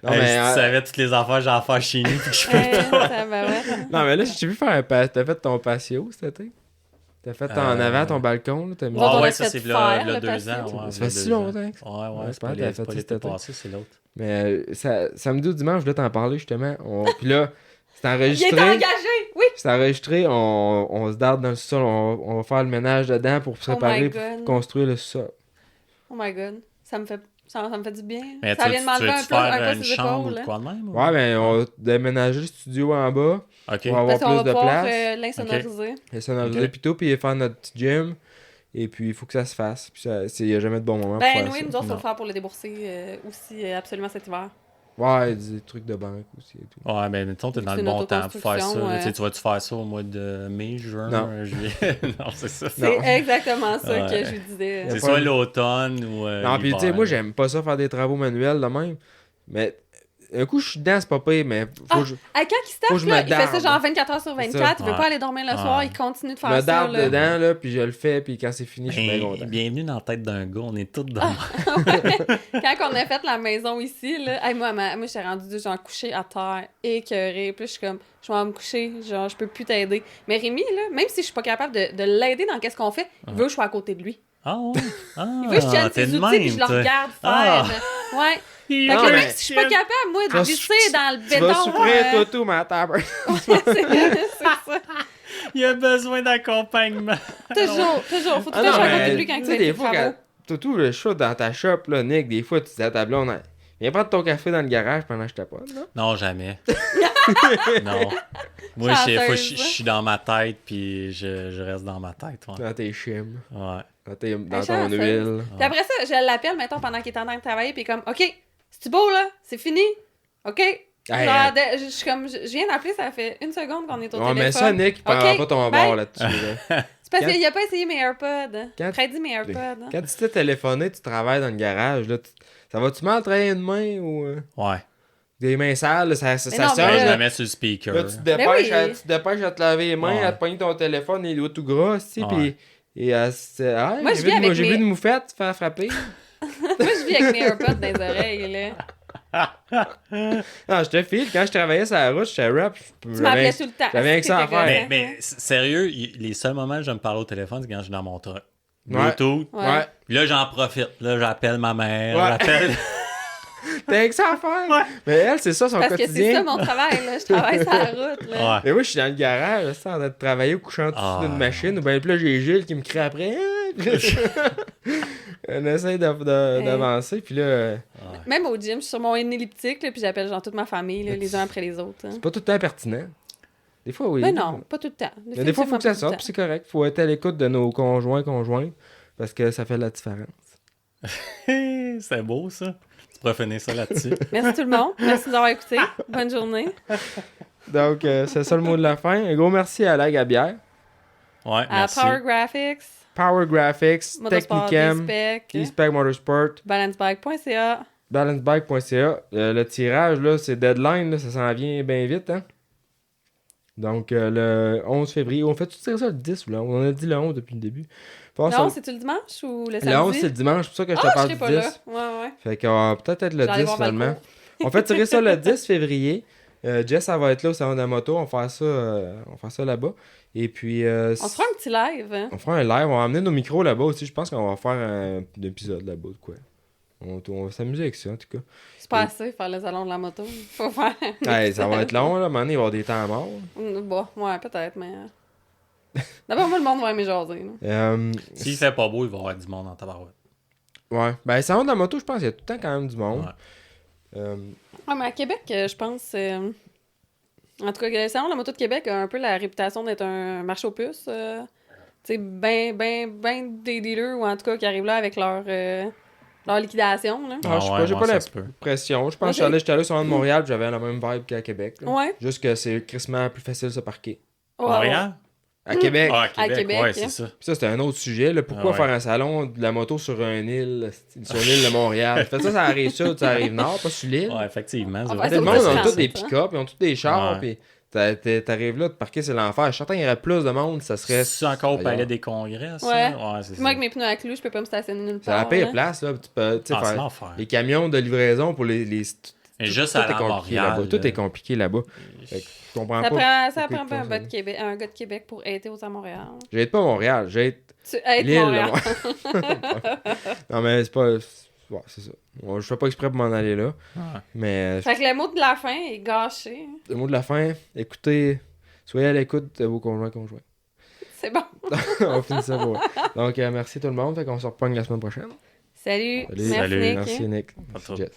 Non, Hey, mais, si tu savais toutes les affaires que j'ai à faire chez nous, puis que je peux non, mais là, j'ai vu faire un t'as fait ton patio cet été? T'as fait en avant ton balcon, là, t'as mis... Nous autres, on Ah a ouais, ça fait c'est faire là le 2 patio. ans. Ouais, Ça fait si 2 ans. longtemps que ça. Ouais, Ouais, c'est c'est pas pas l'été t'as fait l'été cet été. passé, c'est l'autre. Mais samedi ou dimanche, je voulais t'en parler, justement. Puis là, c'est Il est enregistré. engagé! Oui! C'est enregistré, on se darde dans le sol, on va faire le ménage dedans pour se Oh préparer my pour God. construire le sol. Oh my god. Ça me fait du bien. Mais Ça vient de m'enlever un peu faire une ses chambre ou épaules. de Hein. quoi de même? ou- Ouais, ben on va déménager le studio en bas Ok. pour avoir Parce qu'on plus va de pouvoir place. l'insonoriser. Et sonoriser Ok. pis tout, puis faire notre petit gym. Et puis il faut que ça se fasse. Puis il n'y a jamais de bon moment pour Ben faire oui, ça. nous autres, faut Non. le faire pour le débourser aussi absolument cet hiver. Ouais, des trucs de banque aussi et tout. Ouais, mais mettons, t'es dans C'est le une bon temps pour faire ça. autoconstruction, là. ouais. Tu sais, tu vas-tu faire ça au mois de mai, juin, Non. juillet? Non, c'est ça. C'est exactement ça Ouais. que je vous disais. C'est pas soit une- l'automne ou. Non, puis tu sais, l'hiver. moi j'aime pas ça faire des travaux manuels de même. Mais un coup, je suis dedans, c'est pas pire, mais faut que je Quand il se Faut que tape, je là, me il fait ça darde. genre 24 heures sur C'est 24, il veut Ouais. pas aller dormir le soir, Ouais. il continue de faire me ça. darde Là. dedans, là, puis je le fais, puis quand c'est fini, je suis bien content. Bienvenue dans la tête d'un gars, on est tous dans. Quand on a fait la maison ici, là, hey, moi j'étais rendue genre couchée à terre, écœurée. Puis là, je suis comme, je vais me coucher, genre, je peux plus t'aider. Mais Rémi, là, même si je suis pas capable de l'aider dans qu'est-ce qu'on fait, il veut que je sois à côté de lui. Ah ouais? Ah, Il veut que je tienne t'es ses de outils, puis je le toi. regarde Ah. faire. Ouais. Fait Non, que là, mais- même si je suis pas capable, moi, vas de visser dans le Tu béton. vas souffrir tout, ma table. c'est ça. Il a besoin d'accompagnement. Toujours. Faut tout Ah le temps non, que je sois à côté de mais lui quand tu il sais, fait des des fois, travaux. Toutou, le chat dans ta shop, là, Nick, des fois, tu dis à ta blonde, viens prendre ton café dans le garage pendant que je tapote, là. Non, jamais. Non. Moi, je suis dans ma tête, puis je reste dans ma tête. Ouais. Dans tes chimes, Ouais. dans ton chanceuse. huile. Puis après ça, je l'appelle, mettons, pendant qu'il est en train de travailler, puis comme, OK, c'est-tu beau, là? C'est fini? OK? Hey, Genre, je suis comme, je viens d'appeler, ça fait 1 seconde qu'on est au On téléphone. met ça, Nick, il prendra Ok, pas ton bye. bord là-dessus, là. C'est parce Quand- qu'il a pas essayé mes AirPods. Quand- Freddy, mes AirPods. hein. Quand tu t'es téléphoné, tu travailles dans le garage, là, ça va-tu mal travailler une main ou Ouais. des mains sales, là, ça Mais sonne, non, mais Ben, je là. la mets sur le speaker. Là, tu te Ben dépêches, oui. tu te dépêches à te laver les mains, Ouais. à te pogner ton téléphone, les doigts tout gras, aussi, Ouais. puis... Et Moi, je vis avec j'ai vu mes- une moufette se faire frapper. Moi, je vis avec mes AirPods dans les oreilles, là. Non, je te file, quand je travaillais sur la route, j'étais rap. Tu m'appelais tout le temps. j'avais rien que ça à C'était faire. gossant. Mais sérieux, les seuls moments où je me parle au téléphone, c'est quand je suis dans mon truck. Ouais. Bluetooth. Ouais. Ouais. Puis là, j'en profite. Là, j'appelle ma mère. Ouais. J'appelle. T'as rien que ça à faire. Mais elle, c'est ça son Parce que c'est quotidien. ça mon travail, là. Je travaille sur la route, là. Ouais. Mais moi, je suis dans le garage, là, en train de travailler ou couchant dessus Ah. d'une machine. Ou bien puis là, j'ai Gilles qui me crie après. On essaie d'avancer, puis là, Même au gym, je suis sur mon elliptique, là, puis j'appelle genre toute ma famille, là, les uns après les autres. hein. c'est pas tout le temps pertinent. Des fois, oui. Mais non, pas tout le temps. Mais des fois, il faut que ça Définitivement sorte, puis c'est correct. Faut être à l'écoute de nos conjointes, parce que ça fait la différence. C'est beau, ça. Tu pourrais finir ça là-dessus. Merci tout le monde. Merci de nous avoir écoutés. Bonne journée. Donc, c'est ça le mot de la fin. Un gros merci à la Gabière, Ouais, À merci. Power Graphics, Power Graphics, Motorsport, Technicam, E-Spec, E-Spec Motorsport, balancebike.ca. balancebike.ca. Le tirage, là, c'est deadline, là, ça s'en vient bien vite. Hein? Donc, le 11 février. On fait-tu tirer ça le 10 ou le 11? On a dit le 11 depuis le début. Non, c'est-tu le dimanche ou le samedi? Le 11, c'est le dimanche, c'est pour ça que je te Ah, parle je du serai 10. pas là. Ouais. Fait qu'on va peut-être être le J'allais 10 voir finalement. Valcourt. On fait tirer ça le 10 février. Jess, elle va être là au salon de la moto. On va faire ça là-bas. Et puis... On se fera un petit live. Hein? on fera un live. On va emmener nos micros là-bas aussi. Je pense qu'on va faire un épisode là-bas de quoi. On va s'amuser avec ça, en tout cas. C'est pas assez faire le salon de la moto. Faut faire. Hey, ça va être long, là. À un moment donné, il va y avoir des temps morts. Bon, ouais, peut-être, mais. D'abord, moi, le monde va aimer jaser. Là. S'il fait pas beau, il va y avoir du monde en tabarouette. Ouais. Ben, le salon de la moto, je pense qu'il y a tout le temps quand même du monde. Ouais. Ouais, mais à Québec, je pense. En tout cas, le salon de la moto de Québec a un peu la réputation d'être un marché aux puces. Tu sais, ben des dealers, ou en tout cas, qui arrivent là avec leur liquidation. Là. Ah, je sais ouais, pas, j'ai moi, pas ça se peut. l'impression. Je pense Moi, que j'étais allé au salon de Montréal, puis j'avais la même vibe qu'à Québec. Là. Ouais. Juste que c'est crissement plus facile de se parquer. Ouais, Montréal? À Québec. Ah, à Québec, Québec, ouais, hein. c'est ça. Puis ça, c'était un autre sujet. Là. Pourquoi Ah ouais. faire un salon de la moto sur une île, sur l'île de Montréal? Fait ça arrive sud, ça arrive nord, pas sur l'île. Ouais, effectivement. c'est Ah, vrai. ben, Tout le c'est monde pas a tous des transit, hein. pick-up, ils ont tous des chars, Ouais. puis t'arrives là, de parquer, c'est l'enfer. Je suis certain qu'il y aurait plus de monde, ça serait... C'est encore au Ailleurs. Palais des Congrès, ça? Ouais. Ouais, c'est Puis ça. moi, avec mes pneus à clous, je peux pas me stationner nulle C'est la part. pire là. place, là. Tu peux, tu sais, Ah, c'est faire l'enfer. les camions de livraison pour les Mais tout- juste tout à est compliqué Montréal, là-bas. Tout est compliqué là-bas. Fait que je comprends Ça pas. prend pourquoi pas ils un font gars ça. de Québec, pour aider aux à Montréal. J'aide pas à Montréal, j'aide Tu aides l'île de Montréal. Montréal. Non, mais c'est pas... Ouais, c'est ça. Je fais pas exprès pour m'en aller là. Ouais. Mais Fait que le mot de la fin est gâché. le mot de la fin, écoutez, soyez à l'écoute de vos conjoints. C'est bon. On finit ça pour... Donc, merci tout le monde. Fait qu'on se repogne la semaine prochaine. Salut. Salut. Merci, Salut. Nick. Merci, Nick. Pas trop. Jess.